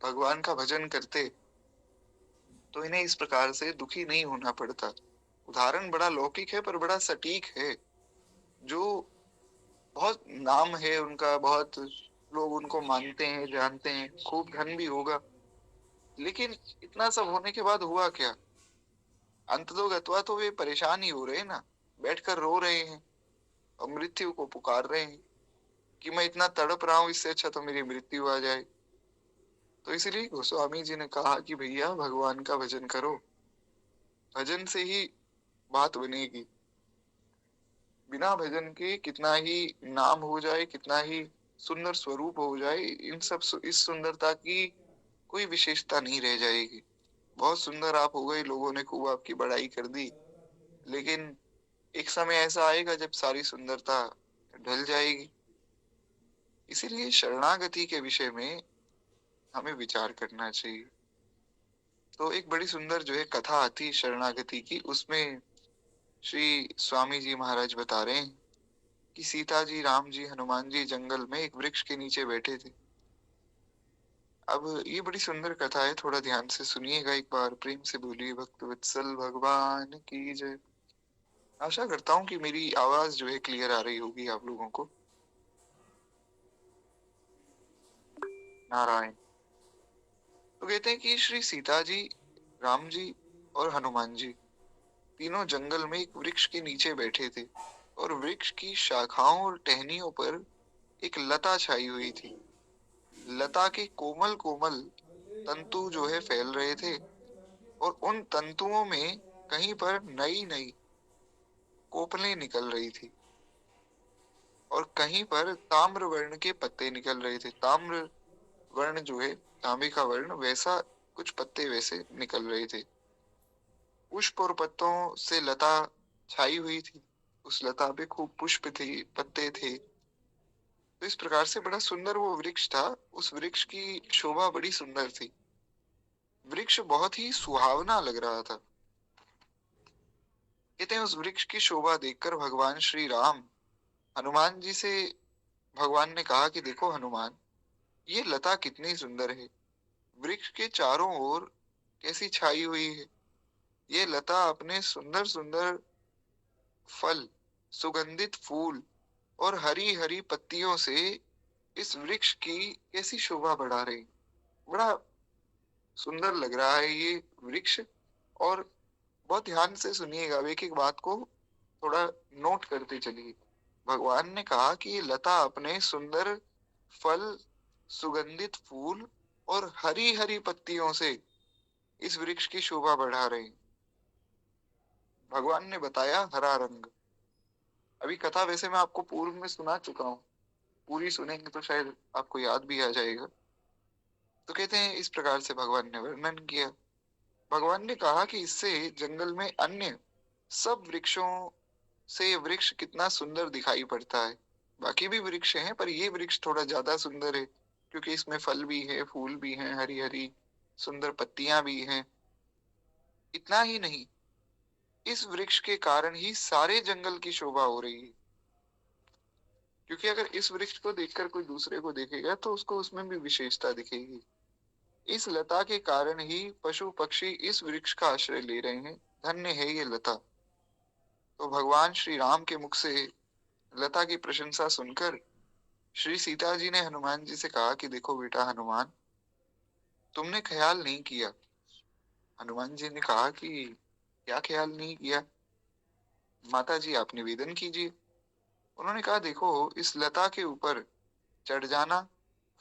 भगवान का भजन करते तो इन्हें इस प्रकार से दुखी नहीं होना पड़ता। उदाहरण बड़ा लौकिक है पर बड़ा सटीक है। जो बहुत नाम है उनका, बहुत लोग उनको मानते हैं, जानते हैं, खूब धन भी होगा, लेकिन इतना सब होने के बाद हुआ क्या? अंततोगत्वा तो वे परेशान ही हो रहे हैं ना, बैठकर रो रहे हैं और मृत्यु को पुकार रहे हैं कि मैं इतना तड़प रहा हूं, इससे अच्छा तो मेरी मृत्यु आ जाए। तो इसलिए गोस्वामी जी ने कहा कि भैया भगवान का भजन करो, भजन से ही बात बनेगी। बिना भजन के कितना ही नाम हो जाए, कितना ही सुंदर स्वरूप हो जाए, इन सब इस सुंदरता की कोई विशेषता नहीं रह जाएगी। बहुत सुंदर आप हो गए, लोगों ने खूब आपकी बड़ाई कर दी, लेकिन एक समय ऐसा आएगा जब सारी सुंदरता ढल जाएगी। इसीलिए शरणागति के विषय में हमें विचार करना चाहिए। तो एक बड़ी सुंदर जो है कथा आती शरणागति की, उसमें श्री स्वामी जी महाराज बता रहे हैं कि सीता जी, राम जी, हनुमान जी जंगल में एक वृक्ष के नीचे बैठे थे। अब ये बड़ी सुंदर कथा है, थोड़ा ध्यान से सुनिएगा, एक बार प्रेम से बोलिए भक्त वत्सल भगवान की जय। आशा करता हूँ कि मेरी आवाज जो है क्लियर आ रही होगी आप लोगों को। नारायण। तो कहते हैं कि श्री सीता जी, राम जी और हनुमान जी तीनों जंगल में एक वृक्ष के नीचे बैठे थे और वृक्ष की शाखाओं और टहनियों पर एक लता छाई हुई थी। लता के कोमल कोमल तंतु जो है फैल रहे थे और उन तंतुओं में कहीं पर नई नई कोपलें निकल रही थी और कहीं पर ताम्र वर्ण के पत्ते निकल रहे थे। ताम्र वर्ण जो है, तांबे का वर्ण, वैसा कुछ पत्ते वैसे निकल रहे थे। पुष्प और पत्तों से लता छाई हुई थी, उस लता पे खूब पुष्प थे, पत्ते थे। तो इस प्रकार से बड़ा सुंदर वो वृक्ष था। उस वृक्ष की शोभा बड़ी सुंदर थी, वृक्ष बहुत ही सुहावना लग रहा था। कहते हैं उस वृक्ष की शोभा देखकर भगवान श्री राम हनुमान जी से, भगवान ने कहा कि देखो हनुमान, ये लता कितनी सुंदर है, वृक्ष के चारों ओर कैसी छाई हुई है। ये लता अपने सुंदर सुंदर फल, सुगंधित फूल और हरी हरी पत्तियों से इस वृक्ष की कैसी शोभा बढ़ा रही। बड़ा सुंदर लग रहा है ये वृक्ष। और बहुत ध्यान से सुनिएगा, एक एक बात को थोड़ा नोट करते चलिए। भगवान ने कहा कि ये लता अपने सुंदर फल, सुगंधित फूल और हरी हरी पत्तियों से इस वृक्ष की शोभा बढ़ा रहे। भगवान ने बताया हरा रंग। अभी कथा वैसे मैं आपको पूर्व में सुना चुका हूँ, पूरी सुनेंगे तो शायद आपको याद भी आ जाएगा। तो कहते हैं इस प्रकार से भगवान ने वर्णन किया। भगवान ने कहा कि इससे जंगल में अन्य सब वृक्षों से ये वृक्ष कितना सुंदर दिखाई पड़ता है। बाकी भी वृक्ष हैं पर ये वृक्ष थोड़ा ज्यादा सुंदर है, क्योंकि इसमें फल भी है, फूल भी हैं, हरी हरी सुंदर पत्तियां भी हैं। इतना ही नहीं, इस वृक्ष के कारण ही सारे जंगल की शोभा हो रही है। क्योंकि अगर इस वृक्ष को देखकर कोई दूसरे को देखेगा तो उसको उसमें भी विशेषता दिखेगी। इस लता के कारण ही पशु पक्षी इस वृक्ष का आश्रय ले रहे हैं। धन्य है ये लता। तो भगवान श्री राम के मुख से लता की प्रशंसा सुनकर श्री सीता जी ने हनुमान जी से कहा कि देखो बेटा हनुमान, तुमने ख्याल नहीं किया। हनुमान जी ने कहा कि क्या ख्याल नहीं किया? माता जी आप निवेदन कीजिए। उन्होंने कहा देखो, इस लता के ऊपर चढ़ जाना,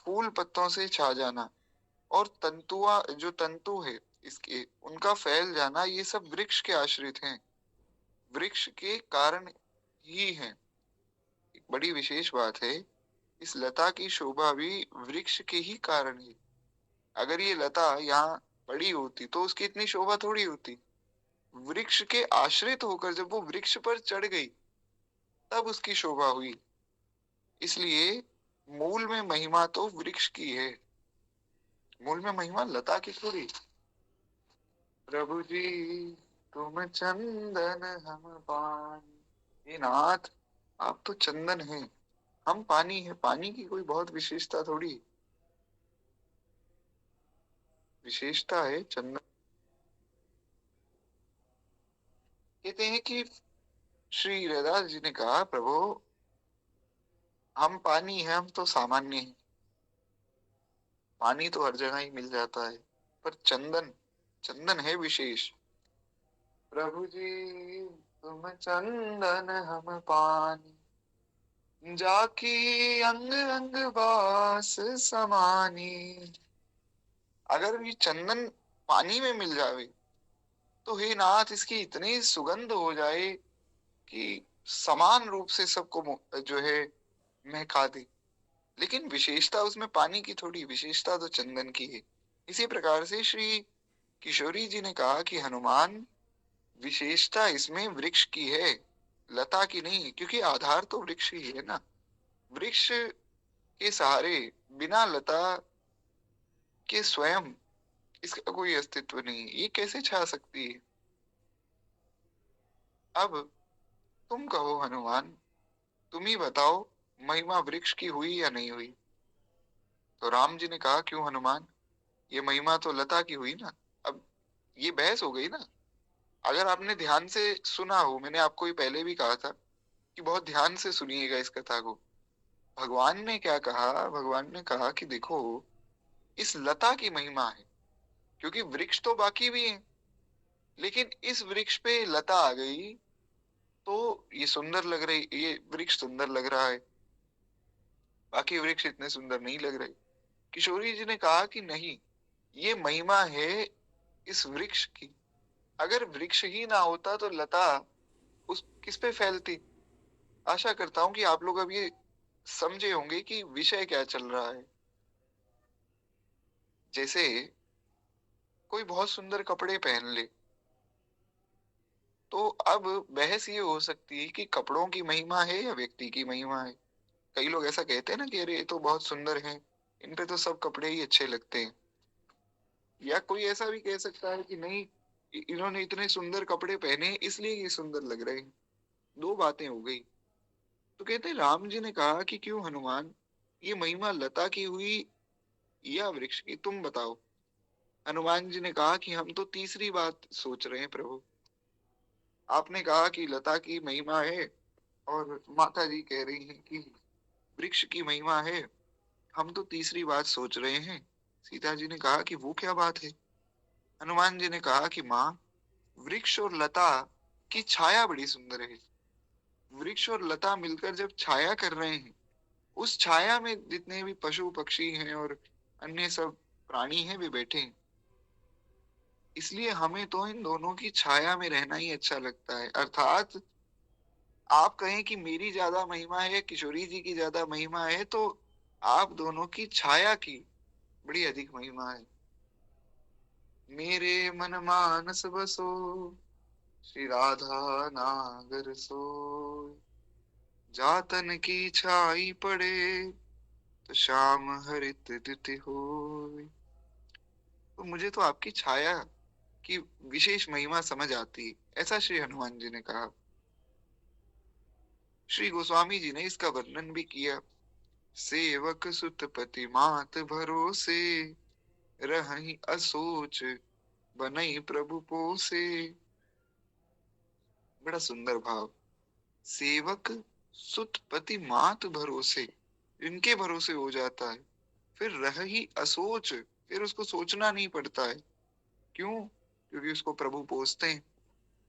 फूल पत्तों से छा जाना और तंतुआ जो तंतु है इसके, उनका फैल जाना, ये सब वृक्ष के आश्रित हैं, वृक्ष के कारण ही हैं। एक बड़ी विशेष बात है, इस लता की शोभा भी वृक्ष के ही कारण है। अगर ये लता यहाँ पड़ी होती तो उसकी इतनी शोभा थोड़ी होती। वृक्ष के आश्रित होकर जब वो वृक्ष पर चढ़ गई, तब उसकी शोभा हुई। इसलिए मूल में महिमा तो वृक्ष की है, मूल में महिमा लता की थोड़ी। प्रभु जी तुम चंदन हम पानी, हे नाथ आप तो चंदन हैं, हम पानी है। पानी की कोई बहुत विशेषता थोड़ी, विशेषता है चंदन। कहते हैं कि श्री हरिदास जी ने कहा, प्रभु हम पानी है, हम तो सामान्य हैं, पानी तो हर जगह ही मिल जाता है, पर चंदन, चंदन है विशेष। प्रभु जी तुम चंदन हम पानी, जाकी अंग अंग बास समानी। अगर ये चंदन पानी में मिल जावे, तो हे नाथ इसकी इतनी सुगंध हो जाए कि समान रूप से सबको जो है महका दे। लेकिन विशेषता उसमें पानी की थोड़ी, विशेषता तो चंदन की है। इसी प्रकार से श्री किशोरी जी ने कहा कि हनुमान विशेषता इसमें वृक्ष की है, लता की नहीं, क्योंकि आधार तो वृक्ष ही है ना। वृक्ष के सहारे, बिना लता के स्वयं इसका कोई अस्तित्व नहीं, ये कैसे छा सकती है। अब तुम कहो हनुमान, तुम ही बताओ महिमा वृक्ष की हुई या नहीं हुई। तो राम जी ने कहा, क्यों हनुमान, ये महिमा तो लता की हुई ना। अब ये बहस हो गई ना। अगर आपने ध्यान से सुना हो, मैंने आपको ये पहले भी कहा था कि बहुत ध्यान से सुनिएगा इस कथा को। भगवान ने क्या कहा, भगवान ने कहा कि देखो इस लता की महिमा है, क्योंकि वृक्ष तो बाकी भी है, लेकिन इस वृक्ष पे लता आ गई तो ये सुंदर लग रही, ये वृक्ष सुंदर लग रहा है, बाकी वृक्ष इतने सुंदर नहीं लग रहे। किशोरी जी ने कहा कि नहीं, ये महिमा है इस वृक्ष की। अगर वृक्ष ही ना होता तो लता उस किस पे फैलती। आशा करता हूं कि आप लोग अब ये समझे होंगे कि विषय क्या चल रहा है। जैसे कोई बहुत सुंदर कपड़े पहन ले, तो अब बहस ये हो सकती है कि कपड़ों की महिमा है या व्यक्ति की महिमा है। कई लोग ऐसा कहते हैं ना कि अरे ये तो बहुत सुंदर हैं, इन पे तो सब कपड़े ही अच्छे लगते हैं। या कोई ऐसा भी कह सकता है कि नहीं, इन्होंने इतने सुंदर कपड़े पहने इसलिए ये सुंदर लग रहे हैं। दो बातें हो गई। तो कहते हैं राम जी ने कहा कि क्यों हनुमान, ये महिमा लता की हुई या वृक्ष की, तुम बताओ। हनुमान जी ने कहा कि हम तो तीसरी बात सोच रहे हैं प्रभु। आपने कहा कि लता की महिमा है और माता जी कह रही हैं कि वृक्ष की महिमा है, हम तो तीसरी बात सोच रहे हैं। सीता जी ने कहा कि वो क्या बात है। हनुमान जी ने कहा कि माँ, वृक्ष और लता की छाया बड़ी सुंदर है। वृक्ष और लता मिलकर जब छाया कर रहे हैं, उस छाया में जितने भी पशु पक्षी हैं और अन्य सब प्राणी हैं वे बैठे हैं। इसलिए हमें तो इन दोनों की छाया में रहना ही अच्छा लगता है। अर्थात आप कहें कि मेरी ज्यादा महिमा है, किशोरी जी की ज्यादा महिमा है, तो आप दोनों की छाया की बड़ी अधिक महिमा है। मेरे मन मानस बसो, श्री राधा नागर सोय, जातन की छाई पड़े, तो श्याम हरित द्युति होय। तो मुझे तो आपकी छाया की विशेष महिमा समझ आती, ऐसा श्री हनुमान जी ने कहा। श्री गोस्वामी जी ने इसका वर्णन भी किया। सेवक सुत पति मात भरोसे, रहि असोच बनई प्रभु पोसे। बड़ा सुंदर भाव। सेवक सुत पति मात भरोसे, इनके भरोसे हो जाता है, फिर रह ही असोच, फिर उसको सोचना नहीं पड़ता है। क्यों? क्योंकि उसको प्रभु पोसते हैं।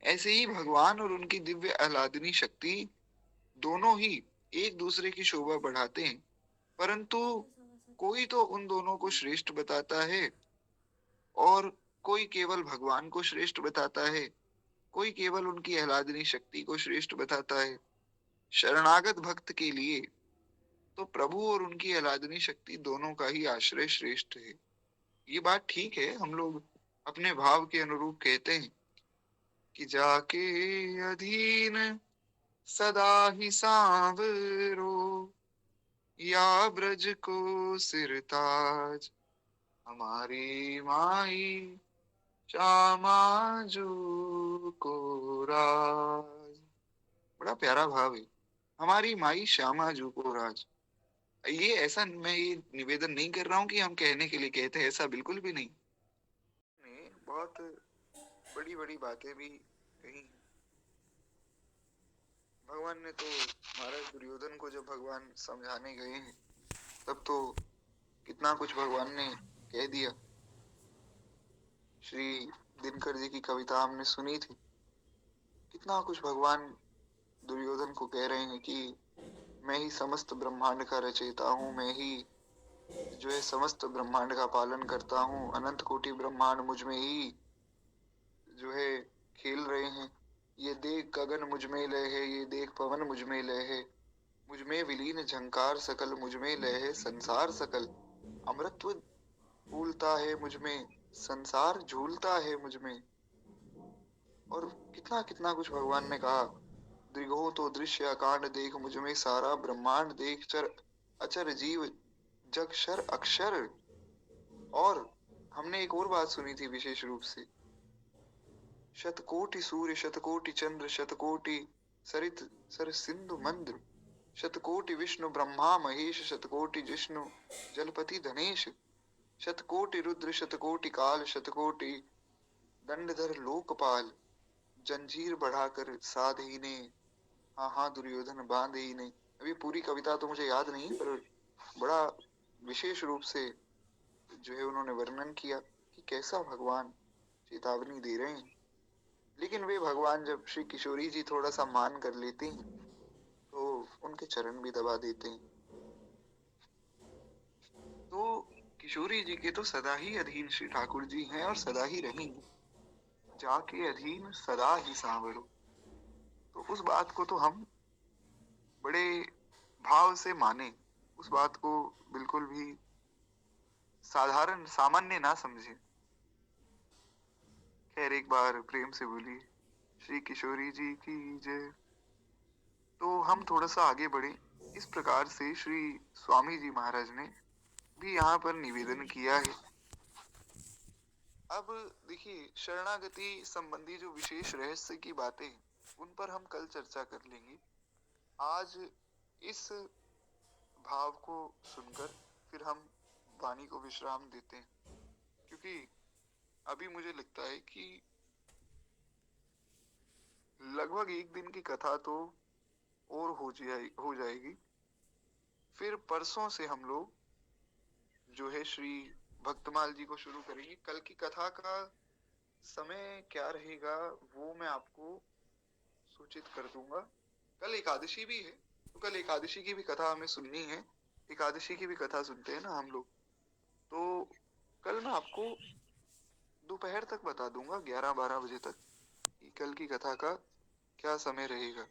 ऐसे ही भगवान और उनकी दिव्य आह्लादनी शक्ति दोनों ही एक दूसरे की शोभा बढ़ाते हैं, परंतु कोई तो उन दोनों को श्रेष्ठ बताता है और कोई केवल भगवान को श्रेष्ठ बताता है, कोई केवल उनकी आह्लादनी शक्ति को श्रेष्ठ बताता है। शरणागत भक्त के लिए तो प्रभु और उनकी आह्लादनी शक्ति दोनों का ही आश्रय श्रेष्ठ है। ये बात ठीक है, हम लोग अपने भाव के अनुरूप कहते हैं कि जाके अधीन सदा ही सांवरो, या ब्रज को सिरताज हमारी माई श्यामा जू को राज। बड़ा प्यारा भाव है। हमारी माई श्यामा जू को राज। ये ऐसा मैं ये निवेदन नहीं कर रहा हूँ कि हम कहने के लिए कहते हैं, ऐसा बिल्कुल भी नहीं। ने बहुत बड़ी बड़ी बातें भी कही। भगवान ने तो महाराज दुर्योधन को जब भगवान समझाने गए हैं तब तो कितना कुछ भगवान ने कह दिया। श्री दिनकर जी की कविता हमने सुनी थी। कितना कुछ भगवान दुर्योधन को कह रहे हैं कि मैं ही समस्त ब्रह्मांड का रचयिता हूँ, मैं ही जो है समस्त ब्रह्मांड का पालन करता हूँ, अनंत कोटि ब्रह्मांड मुझ में ही जो है खेल रहे हैं। ये देख गगन मुझ में लय है, ये देख पवन मुझ में लय है, मुझ में विलीन झंकार सकल, मुझ में लय है संसार सकल, अमृतत्व फूलता है मुझ में, संसार झूलता है मुझ में। और कितना कितना कुछ भगवान ने कहा। दृघो तो दृश्य अकांड देख, मुझ में सारा ब्रह्मांड देख, चर अचर जीव जग शर अक्षर। और हमने एक और बात सुनी थी विशेष रूप से, शतकोटि सूर्य शतकोटि चंद्र शतकोटि सरित सर सिंधु मंद्र, शतकोटि विष्णु ब्रह्मा महेश, शतकोटि जिष्णु जलपति धनेश, शतकोटि रुद्र शतकोटि काल, शतकोटि दंडधर लोकपाल, जंजीर बढ़ाकर साध ही ने, हाँ हाँ दुर्योधन बांधे ही नहीं। अभी पूरी कविता तो मुझे याद नहीं, पर बड़ा विशेष रूप से जो है उन्होंने वर्णन किया कि कैसा भगवान चेतावनी दे रहे हैं। लेकिन वे भगवान जब श्री किशोरी जी थोड़ा सा मान कर लेते हैं तो उनके चरण भी दबा देते हैं। तो किशोरी जी के तो सदा ही अधीन श्री ठाकुर जी हैं और सदा ही रहेंगे। जाके अधीन सदा ही सांवरो, तो उस बात को तो हम बड़े भाव से माने, उस बात को बिल्कुल भी साधारण सामान्य ना समझे। खैर एक बार प्रेम से बोलिए श्री किशोरी जी की जय। तो हम थोड़ा सा आगे बढ़े। इस प्रकार से श्री स्वामी जी महाराज ने भी यहाँ पर निवेदन किया है। अब देखिए शरणागति संबंधी जो विशेष रहस्य की बातें हैं उन पर हम कल चर्चा कर लेंगे। आज इस भाव को सुनकर फिर हम वाणी को विश्राम देते हैं, क्योंकि अभी मुझे लगता है कि लगभग एक दिन की कथा तो और हो जाएगी। फिर परसों से हम लोग जो है श्री भक्तमाल जी को शुरू करेंगे। कल की कथा का समय क्या रहेगा वो मैं आपको सूचित कर दूंगा। कल एकादशी भी है, तो कल एकादशी की भी कथा हमें सुननी है। एकादशी की भी कथा सुनते हैं ना हम लोग। तो कल मैं आपको दोपहर तक बता दूंगा 11-12 बजे तक कि कल की कथा का क्या समय रहेगा।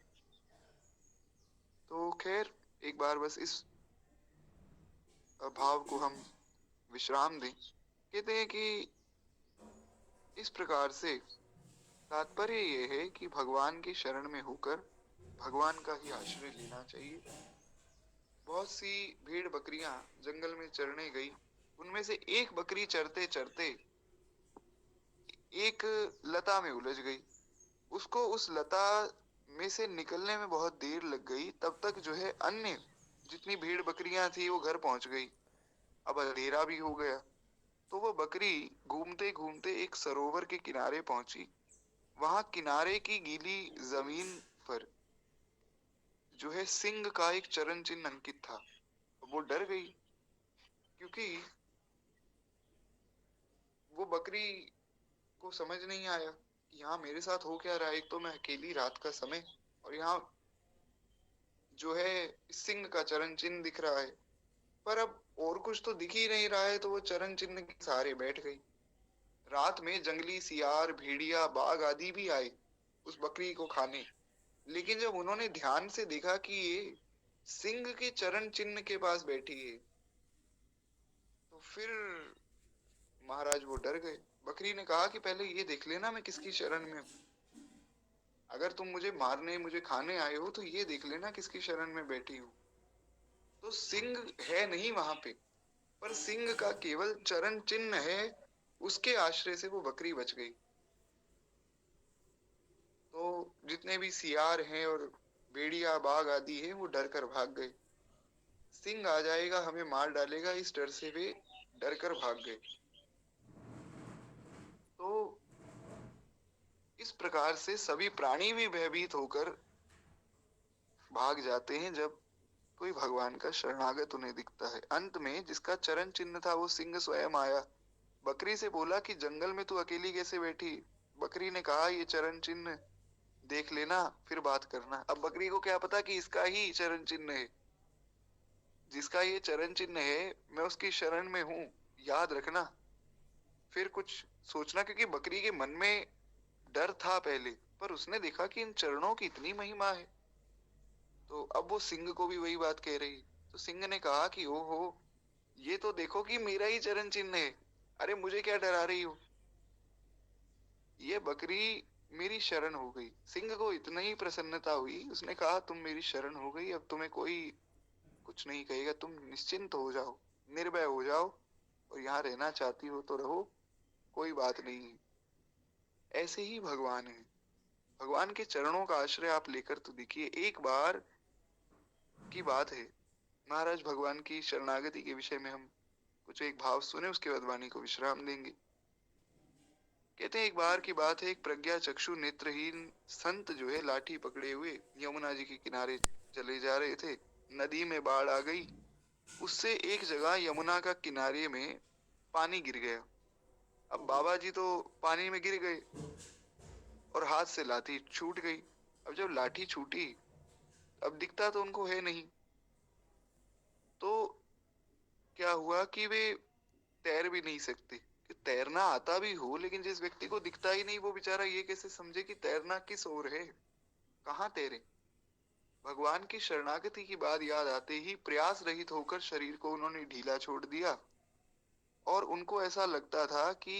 तो खैर एक बार बस इस भाव को हम विश्राम दें। कहते हैं कि इस प्रकार से तात्पर्य यह है कि भगवान की शरण में होकर भगवान का ही आश्रय लेना चाहिए। बहुत सी भेड़ बकरियां जंगल में चरने गई, उनमें से एक बकरी चरते चरते एक लता में उलझ गई। उसको उस लता में से निकलने में बहुत देर लग गई। तब तक जो है अन्य जितनी भेड़ बकरियां थी वो घर पहुंच गई। अब अंधेरा भी हो गया। तो वो बकरी घूमते घूमते एक सरोवर के किनारे पहुंची। वहां किनारे की गीली जमीन पर जो है सिंह का एक चरण चिन्ह अंकित था। वो डर गई, क्योंकि वो बकरी को समझ नहीं आया कि यहाँ मेरे साथ हो क्या रहा है। एक तो मैं अकेली रात का समय, और यहाँ जो है सिंह का चरण चिन्ह दिख रहा है, पर अब और कुछ तो दिख ही नहीं रहा है। तो वो चरण चिन्ह के सहारे बैठ गई। रात में जंगली सियार, भेड़िया, बाघ आदि भी आए उस बकरी को खाने। लेकिन जब उन्होंने ध्यान से देखा कि ये सिंह के चरण चिन्ह के पास बैठी है, तो फिर महाराज वो डर गए। बकरी ने कहा कि पहले ये देख लेना मैं किसकी शरण में हूं। अगर तुम मुझे मारने मुझे खाने आए हो तो ये देख लेना किसकी शरण में बैठी हूँ। तो सिंह है नहीं वहां पे, पर सिंह का केवल चरण चिन्ह है, उसके आश्रय से वो बकरी बच गई। तो जितने भी सियार हैं और भेड़िया बाघ आदि हैं वो डर कर भाग गए। सिंह आ जाएगा हमें मार डालेगा, इस डर से वे डर कर भाग गए। तो इस प्रकार से सभी प्राणी भी भयभीत होकर भाग जाते हैं जब कोई भगवान का शरणागत उन्हें दिखता है। अंत में जिसका चरण चिन्ह था वो सिंह स्वयं आया, बकरी से बोला कि जंगल में तू अकेली कैसे बैठी। बकरी ने कहा ये चरण चिन्ह देख लेना फिर बात करना। अब बकरी को क्या पता कि इसका ही चरण चिन्ह है, जिसका ये चरण चिन्ह है मैं उसकी शरण में हूं, याद रखना फिर कुछ सोचना। क्योंकि बकरी के मन में डर था पहले, पर उसने देखा कि इन चरणों की इतनी महिमा है, तो अब वो सिंह को भी वही बात कह रही। तो सिंह ने कहा कि ओहो, ये तो देखो कि मेरा ही चरण चिन्ह है, अरे मुझे क्या डरा रही हो। ये बकरी मेरी शरण हो गई। सिंह को इतना ही प्रसन्नता हुई, उसने कहा तुम मेरी शरण हो गई, अब तुम्हें कोई कुछ नहीं कहेगा, तुम निश्चिंत हो जाओ, निर्भय हो जाओ, और यहाँ रहना चाहती हो तो रहो, कोई बात नहीं है। ऐसे ही भगवान है, भगवान के चरणों का आश्रय आप लेकर तो देखिए। एक बार की बात है, महाराज भगवान की शरणागति के विषय में हम कुछ एक भाव सुने, उसके बाद वाणी को विश्राम देंगे। कहते हैं एक बार की बात है, एक प्रज्ञा चक्षु नेत्रहीन संत जो है लाठी पकड़े हुए यमुना जी के किनारे चले जा रहे थे। नदी में बाढ़ आ गई, उससे एक जगह यमुना का किनारे में पानी गिर गया। अब बाबा जी तो पानी में गिर गए और हाथ से लाठी छूट गई। अब जब लाठी छूटी, अब दिखता तो उनको है नहीं, तो क्या हुआ कि वे तैर भी नहीं सकते। कि तैरना आता भी हो, लेकिन जिस व्यक्ति को दिखता ही नहीं वो बेचारा ये कैसे समझे कि तैरना किस ओर है, कहाँ तैरे। भगवान की शरणागति की बात याद आते ही प्रयास रहित होकर शरीर को उन्होंने ढीला छोड़ दिया, और उनको ऐसा लगता था कि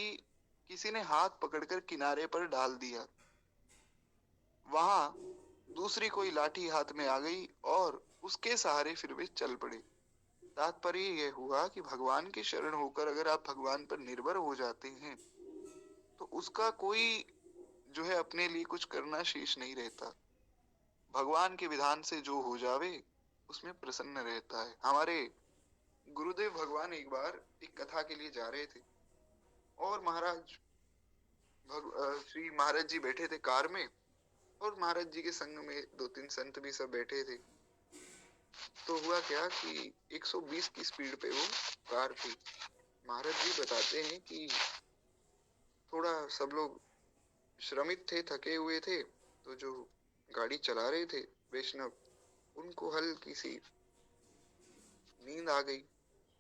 किसी ने हाथ पकड़कर किनारे पर डाल दिया। वहां दूसरी कोई लाठी हाथ में आ गई और उसके सहारे फिर वे चल पड़े। तात्पर्य यह हुआ कि भगवान की शरण होकर अगर आप भगवान पर निर्भर हो जाते हैं तो उसका कोई जो है अपने लिए कुछ करना शेष नहीं रहता। भगवान के विधान से जो हो जावे उसमें प्रसन्न रहता है। हमारे गुरुदेव भगवान एक बार एक कथा के लिए जा रहे थे, और महाराज श्री महाराज जी बैठे थे कार में, और महाराज जी के संग में दो तीन संत भी सब बैठे थे। तो हुआ क्या कि 120 की स्पीड पे वो कार थी। महाराज जी बताते हैं कि थोड़ा सब लोग श्रमित थे, थके हुए थे, तो जो गाड़ी चला रहे थे वैष्णव, उनको हल्की सी नींद आ गई।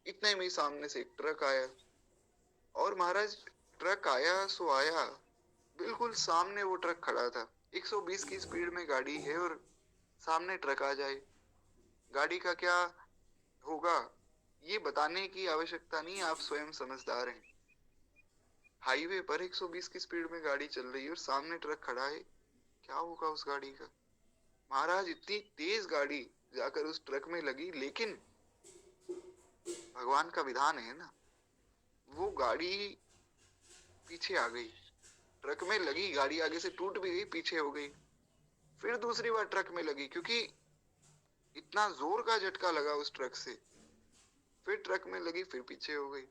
इतने में सामने से एक ट्रक आया, और महाराज ट्रक आया सो आया, बिल्कुल सामने वो ट्रक खड़ा था। 120 की स्पीड में गाड़ी है और सामने ट्रक आ जाए, गाड़ी का क्या होगा ये बताने की आवश्यकता नहीं, आप स्वयं समझदार हैं। हाईवे पर 120 की स्पीड में गाड़ी चल रही है और सामने ट्रक खड़ा है, क्या होगा उस गाड़ी का। महाराज इतनी तेज गाड़ी जाकर उस ट्रक में लगी, लेकिन भगवान का विधान है ना, वो गाड़ी पीछे आ गई। ट्रक में लगी गाड़ी, आगे से टूट भी गई, पीछे हो गई। फिर दूसरी बार ट्रक में लगी, क्योंकि इतना जोर का झटका लगा उस ट्रक से। फिर ट्रक में लगी, फिर पीछे हो गई,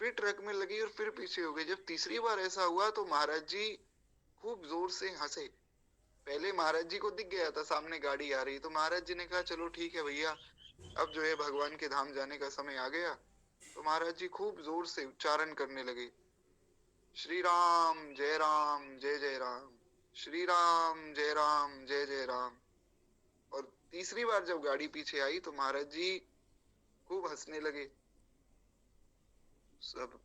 फिर ट्रक में लगी और फिर पीछे हो गई। जब तीसरी बार ऐसा हुआ तो महाराज जी खूब जोर से हंसे। पहले महाराज जी को दिख गया था सामने गाड़ी आ रही, तो महाराज जी ने कहा चलो ठीक है भैया, अब जो है भगवान के धाम जाने का समय आ गया। तो महाराज जी खूब जोर से उच्चारण करने लगे, श्री राम जय जय राम, श्री राम जय जय राम। और तीसरी बार जब गाड़ी पीछे आई तो महाराज जी खूब हंसने लगे। सब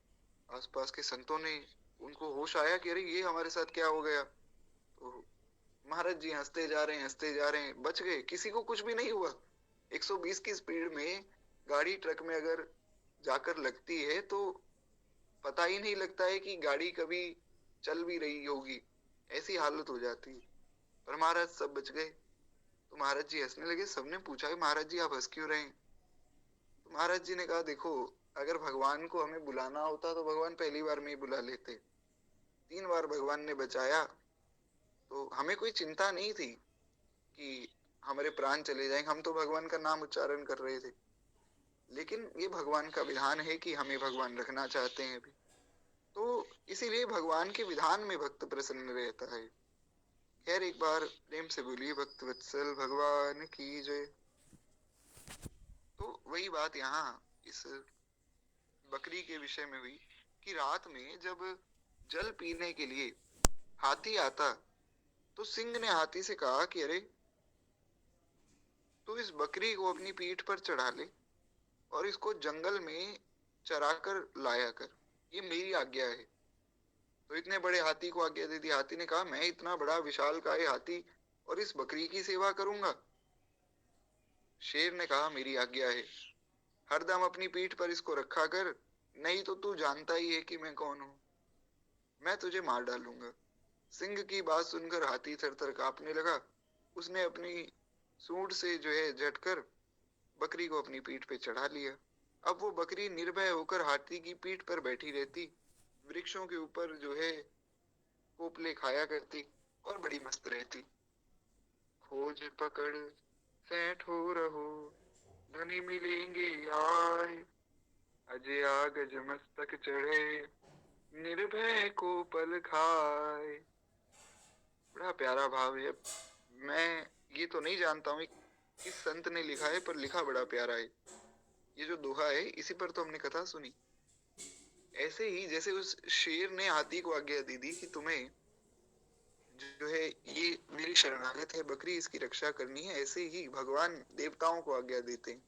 आसपास के संतों ने, उनको होश आया कि अरे ये हमारे साथ क्या हो गया। तो महाराज जी हंसते जा रहे हैं, हंसते जा रहे हैं, बच गए, किसी को कुछ भी नहीं हुआ। 120 की स्पीड में गाड़ी ट्रक में अगर जाकर लगती है तो पता ही नहीं लगता है कि गाड़ी कभी चल भी रही होगी, ऐसी हालत हो जाती है। पर महाराज सब बच गए। तो महाराज जी हंसने लगे। सबने पूछा कि महाराज जी आप हंस क्यों रहे हैं? तो महाराज जी ने कहा देखो, अगर भगवान को हमें बुलाना होता तो भगवान पहली बार में ही बुला लेते। 3 बार भगवान ने बचाया, तो हमें कोई चिंता नहीं थी कि हमारे प्राण चले जाएंगे। हम तो भगवान का नाम उच्चारण कर रहे थे। लेकिन ये भगवान का विधान है कि हमें भगवान रखना चाहते हैं अभी, तो इसीलिए भगवान के विधान में भक्त प्रसन्न रहता है। खैर एक बार प्रेम से बोलिए भक्त वत्सल भगवान की जय। तो वही बात यहाँ इस बकरी के विषय में हुई कि रात में जब जल पीने के लिए हाथी आता, तो सिंह ने हाथी से कहा कि अरे तू इस बकरी को अपनी पीठ पर चढ़ा ले और इसको जंगल में चरा कर लाया कर, ये मेरी आज्ञा है। तो इतने बड़े हाथी को आज्ञा दे दी। हाथी ने कहा मैं इतना बड़ा विशालकाय हाथी और इस बकरी की सेवा करूंगा? शेर ने कहा मेरी आज्ञा है, हरदम अपनी पीठ पर इसको रखा कर, नहीं तो तू जानता ही है कि मैं कौन हूं, मैं तुझे मार डालूंगा। सिंह की बात सुनकर हाथी थर-थर कांपने लगा। उसने अपनी सूंड से जो है झटकर बकरी को अपनी पीठ पे चढ़ा लिया। अब वो बकरी निर्भय होकर हाथी की पीठ पर बैठी रहती, वृक्षों के ऊपर जो है पोपले खाया करती और बड़ी मस्त रहती। खोज पकड़ सेठ हो रहो, धनी मिलेंगे आए, अजय गज मस्तक चढ़े, निर्भय को पल खाए। बड़ा प्यारा भाव है। मैं ये तो नहीं जानता हूँ किस संत ने लिखा है, पर लिखा बड़ा प्यारा है। ये जो दोहा है इसी पर तो हमने कथा सुनी। ऐसे ही जैसे उस शेर ने हाथी को आज्ञा दी थी कि तुम्हें जो है ये मेरी शरणागत है बकरी, इसकी रक्षा करनी है, ऐसे ही भगवान देवताओं को आज्ञा देते हैं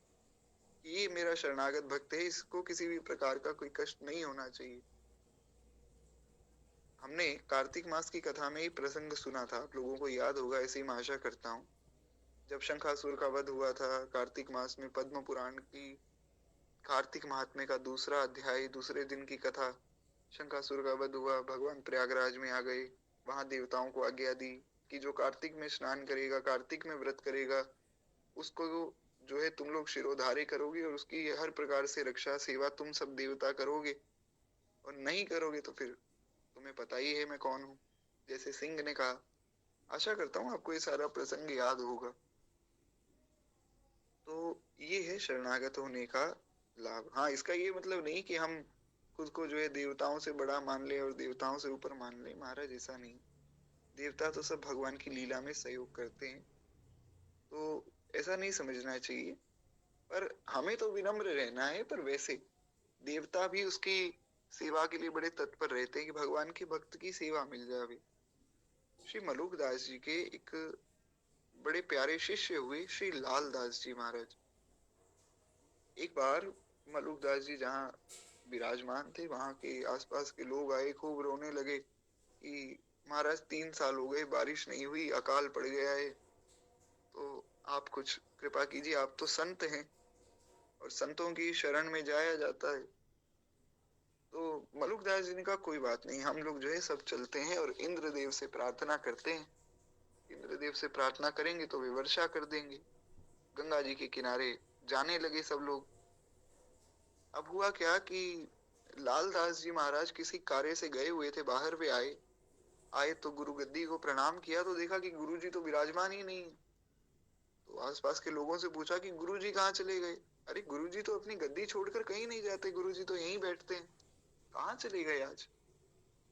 कि ये मेरा शरणागत भक्त है, इसको किसी भी प्रकार का कोई कष्ट नहीं होना चाहिए। हमने कार्तिक मास की कथा में ही प्रसंग सुना था, आप लोगों को याद होगा, ऐसे ही मैं आशा करता हूँ। जब शंखासुर का वध हुआ था कार्तिक मास में, पद्म पुराण की कार्तिक महात्म्य का दूसरा अध्याय, दूसरे दिन की कथा, शंखासुर का वध हुआ, भगवान प्रयागराज में आ गए, वहां देवताओं को आज्ञा दी कि जो कार्तिक में स्नान करेगा, कार्तिक में व्रत करेगा, उसको जो है तुम लोग शिरोधार्य करोगे और उसकी हर प्रकार से रक्षा सेवा तुम सब देवता करोगे, और नहीं करोगे तो फिर तुम्हें पता ही है मैं कौन हूँ, जैसे सिंह ने कहा। आशा करता हूँ आपको ये सारा प्रसंग याद होगा। तो ये है शरणागत होने का लाभ। हाँ, इसका ये मतलब नहीं कि हम खुद को जो है देवताओं से बड़ा मान ले और देवताओं से ऊपर मान ले, महाराज ऐसा नहीं। देवता तो सब भगवान की लीला में सहयोग करते हैं, तो ऐसा नहीं समझना चाहिए। पर हमें तो विनम्र रहना है, पर वैसे देवता भी उसकी सेवा के लिए बड़े तत्पर रहते हैं कि भगवान के भक्त की सेवा मिल जाए। श्री मलुक दास जी के एक बड़े प्यारे शिष्य हुए श्री लाल दास जी महाराज। एक बार मलुक दास जी जहाँ विराजमान थे, वहां के आसपास के लोग आए, खूब रोने लगे कि महाराज 3 साल हो गए, बारिश नहीं हुई, अकाल पड़ गया है, तो आप कुछ कृपा कीजिए, आप तो संत हैं और संतों की शरण में जाया जाता है। तो मलुकदास जी ने कहा कोई बात नहीं, हम लोग जो है सब चलते हैं और इंद्रदेव से प्रार्थना करते हैं, इंद्रदेव से प्रार्थना करेंगे तो वे वर्षा कर देंगे। गंगा जी के किनारे जाने लगे सब लोग। अब हुआ क्या कि लालदास जी महाराज किसी कार्य से गए हुए थे, बाहर वे आए। आए तो गुरु गद्दी को प्रणाम किया, तो देखा कि गुरु जी तो विराजमान ही नहीं है। तो आसपास के लोगों से पूछा कि गुरु जी कहाँ चले गए? अरे गुरु जी तो अपनी गद्दी छोड़कर कहीं नहीं जाते, गुरु जी तो यहीं बैठते हैं, कहाँ चले गए आज?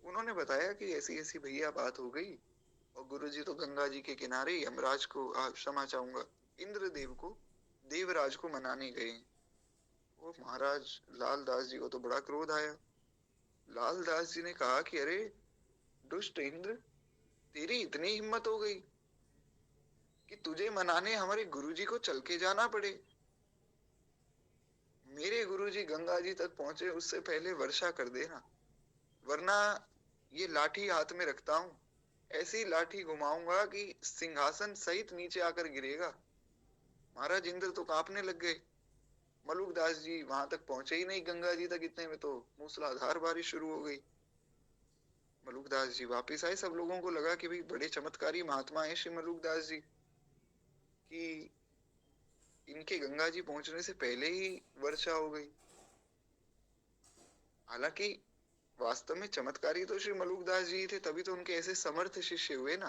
उन्होंने बताया कि ऐसी ऐसी भैया बात हो गई और गुरुजी तो गंगा जी के किनारे यमराज को, क्षमा चाहूंगा, इंद्रदेव को, देवराज को मनाने गए। वो महाराज लालदास जी को तो बड़ा क्रोध आया। लालदास जी ने कहा कि अरे दुष्ट इंद्र, तेरी इतनी हिम्मत हो गई कि तुझे मनाने हमारे गुरुजी को चल के जाना पड़े। मेरे गुरुजी गंगा जी तक पहुंचे उससे पहले वर्षा कर देना, वरना ये लाठी हाथ में रखता हूं, ऐसी लाठी घुमाऊंगा कि सिंहासन सहित नीचे आकर गिरेगा। महाराज इंद्र तो कांपने लग गए। मलुकदास जी वहां तक पहुंचे ही नहीं, गंगा जी तक, इतने में तो मूसलाधार बारिश शुरू हो गई। मलुकदास जी वापिस आए। सब लोगों को लगा कि भाई बड़े चमत्कारी महात्मा है श्री मलुकदास जी, कि इनके गंगा जी पहुंचने से पहले ही वर्षा हो गई। हालांकि वास्तव में चमत्कारी तो श्री मलुकदास जी थे, तभी तो उनके ऐसे समर्थ शिष्य हुए ना।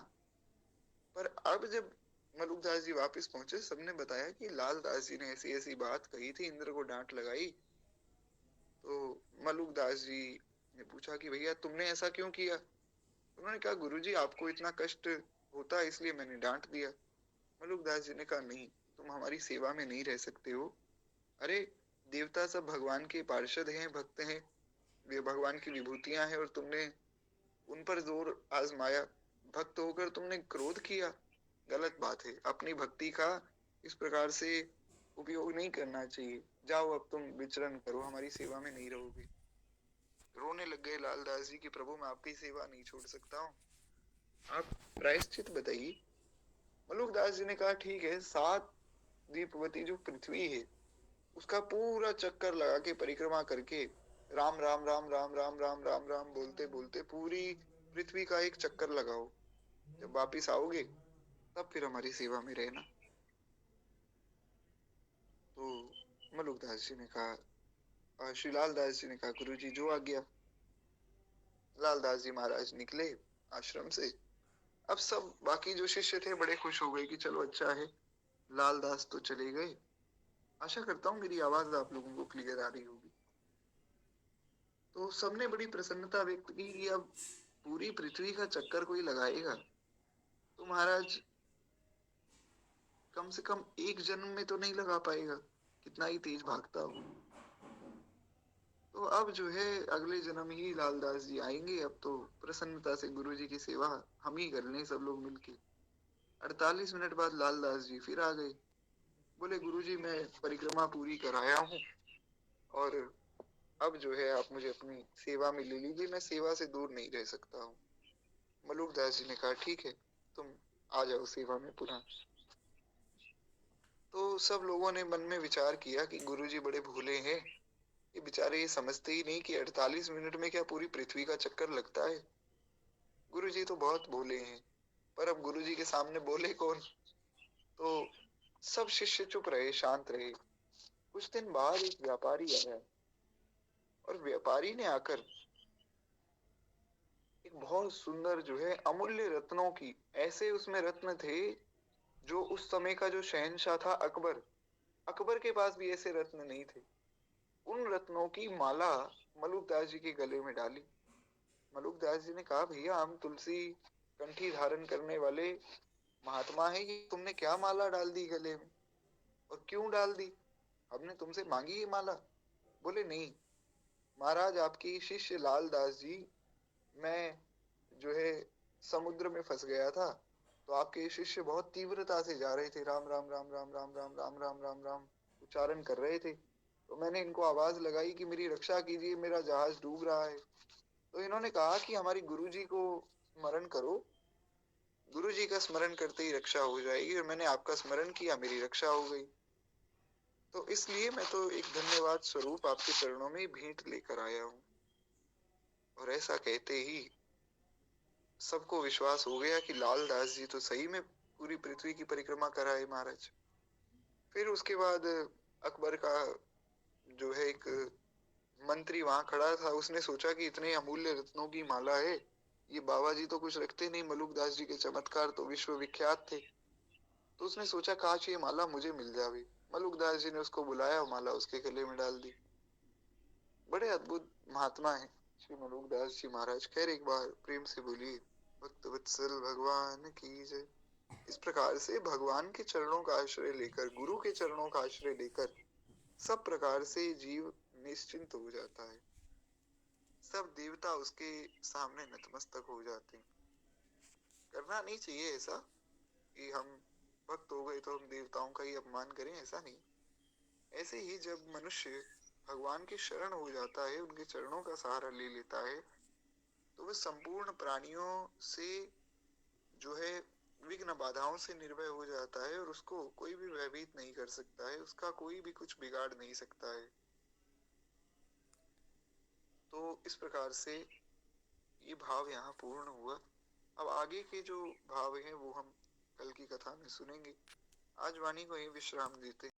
पर अब जब मलुकदास जी वापस पहुंचे, सबने बताया कि लाल दास जी ने ऐसी ऐसी बात कही थी, इंद्र को डांट लगाई। तो मलुकदास जी ने पूछा कि भैया तुमने ऐसा क्यों किया। उन्होंने कहा गुरुजी आपको इतना कष्ट होता है इसलिए मैंने डांट दिया। मलुकदास जी ने कहा नहीं, तुम हमारी सेवा में नहीं रह सकते हो। अरे देवता सब भगवान के पार्षद हैं, भक्त हैं, वे भगवान की विभूतियां हैं, और तुमने उन पर जोर आजमाया, भक्त होकर तुमने क्रोध किया, गलत बात है। अपनी भक्ति का इस प्रकार से उपयोग नहीं करना चाहिए। जाओ अब तुम विचरण करो, हमारी सेवा में नहीं रहोगे। रोने लग गए लालदास जी कि प्रभु मैं आपकी सेवा नहीं छोड़ सकता हूँ, आप प्रायश्चित बताइए। मलुकदास जी ने कहा ठीक है, 7 दीपवती जो पृथ्वी है उसका पूरा चक्कर लगा के परिक्रमा करके राम राम राम राम राम राम राम राम बोलते बोलते पूरी पृथ्वी का एक चक्कर लगाओ। जब वापिस आओगे तब फिर हमारी सेवा में रहना। तो मलुकदास जी ने कहा, श्री लालदास जी ने कहा गुरु जी जो आज्ञा। लालदास जी महाराज निकले आश्रम से। अब सब बाकी जो शिष्य थे बड़े खुश हो गए कि चलो अच्छा है, लालदास तो चले गए। आशा करता हूँ मेरी आवाज आप लोगों को क्लियर आ रही होगी। तो सबने बड़ी प्रसन्नता व्यक्त की कि अब पूरी पृथ्वी का चक्कर कोई लगाएगा तो महाराज कम से कम एक जन्म में तो नहीं लगा पाएगा, कितना ही तेज भागता हो। तो अब जो है अगले जन्म ही लालदास जी आएंगे। अब तो प्रसन्नता से गुरु जी की सेवा हम ही कर लें सब लोग मिलके। 48 मिनट बाद लालदास जी फिर आ गए। बोले गुरु जी मैं परिक्रमा पूरी कराया हूँ और अब जो है आप मुझे अपनी सेवा में ले लीजिए, मैं सेवा से दूर नहीं रह सकता हूँ। मलुकदास जी ने कहा ठीक है, तुम आ जाओ सेवा में पुनः। तो सब लोगों ने मन में विचार किया कि गुरुजी बड़े भोले हैं, ये बेचारे ये समझते ही नहीं कि 48 मिनट में क्या पूरी पृथ्वी का चक्कर लगता है। गुरुजी तो बहुत भोले हैं, पर अब गुरुजी के सामने बोले कौन। तो सब शिष्य चुप रहे, शांत रहे। कुछ दिन बाद एक व्यापारी आया और व्यापारी ने आकर एक बहुत सुंदर जो है अमूल्य रत्नों की, ऐसे उसमें रत्न थे जो उस समय का जो शहंशाह था अकबर, अकबर के पास भी ऐसे रत्न नहीं थे। उन रत्नों की माला मलुकदास जी के गले में डाली। मलुकदास जी ने कहा भैया हम तुलसी कंठी धारण करने वाले महात्मा है, ये तुमने क्या माला डाल दी गले में और क्यों डाल दी, हमने तुमसे मांगी ये माला। बोले नहीं महाराज, आपकी शिष्य लालदास जी, मैं जो है समुद्र में फंस गया था, तो आपके शिष्य बहुत तीव्रता से जा रहे थे, राम राम राम राम राम राम राम राम राम राम उच्चारण कर रहे थे। तो मैंने इनको आवाज लगाई कि मेरी रक्षा कीजिए, मेरा जहाज डूब रहा है। तो इन्होंने कहा कि हमारी गुरुजी को स्मरण करो, गुरुजी का स्मरण करते ही रक्षा हो जाएगी, और मैंने आपका स्मरण किया, मेरी रक्षा हो गई। तो इसलिए मैं तो एक धन्यवाद स्वरूप आपके चरणों में भेंट लेकर आया हूँ। और ऐसा कहते ही सबको विश्वास हो गया कि लालदास जी तो सही में पूरी पृथ्वी की परिक्रमा कराए महाराज। फिर उसके बाद अकबर का जो है एक मंत्री वहां खड़ा था, उसने सोचा कि इतने अमूल्य रत्नों की माला है, ये बाबा जी तो कुछ रखते नहीं, मलुकदास जी के चमत्कार तो विश्व विख्यात थे। तो उसने सोचा काश ये माला मुझे मिल जावे। मलुकदास जी ने उसको बुलाया, माला उसके गले में डाल दी। बड़े अद्भुत महात्मा है श्री मलुकदास जी महाराज। खैर एक बार प्रेम से बोलिए भक्त वत्सल भगवान की जय। इस प्रकार से भगवान के चरणों का आश्रय लेकर, गुरु के चरणों का आश्रय लेकर सब प्रकार से जीव निश्चिंत हो जाता है। सब देवता उसके सामने नतमस्तक हो जाते हैं। करना नहीं चाहिए ऐसा कि हम भक्त हो गए तो हम देवताओं का ही अपमान करें, ऐसा नहीं। ऐसे ही जब मनुष्य भगवान की शरण हो जाता है, उनके चरणों का सहारा ले लेता है, तो वह संपूर्ण प्राणियों से जो है विघ्न बाधाओं से निर्भय हो जाता है, और उसको कोई भी भयभीत नहीं कर सकता है, उसका कोई भी कुछ बिगाड़ नहीं सकता है। तो इस प्रकार से ये भाव यहाँ पूर्ण हुआ। अब आगे के जो भाव हैं वो हम कल की कथा में सुनेंगे। आज वाणी को यही विश्राम देते हैं।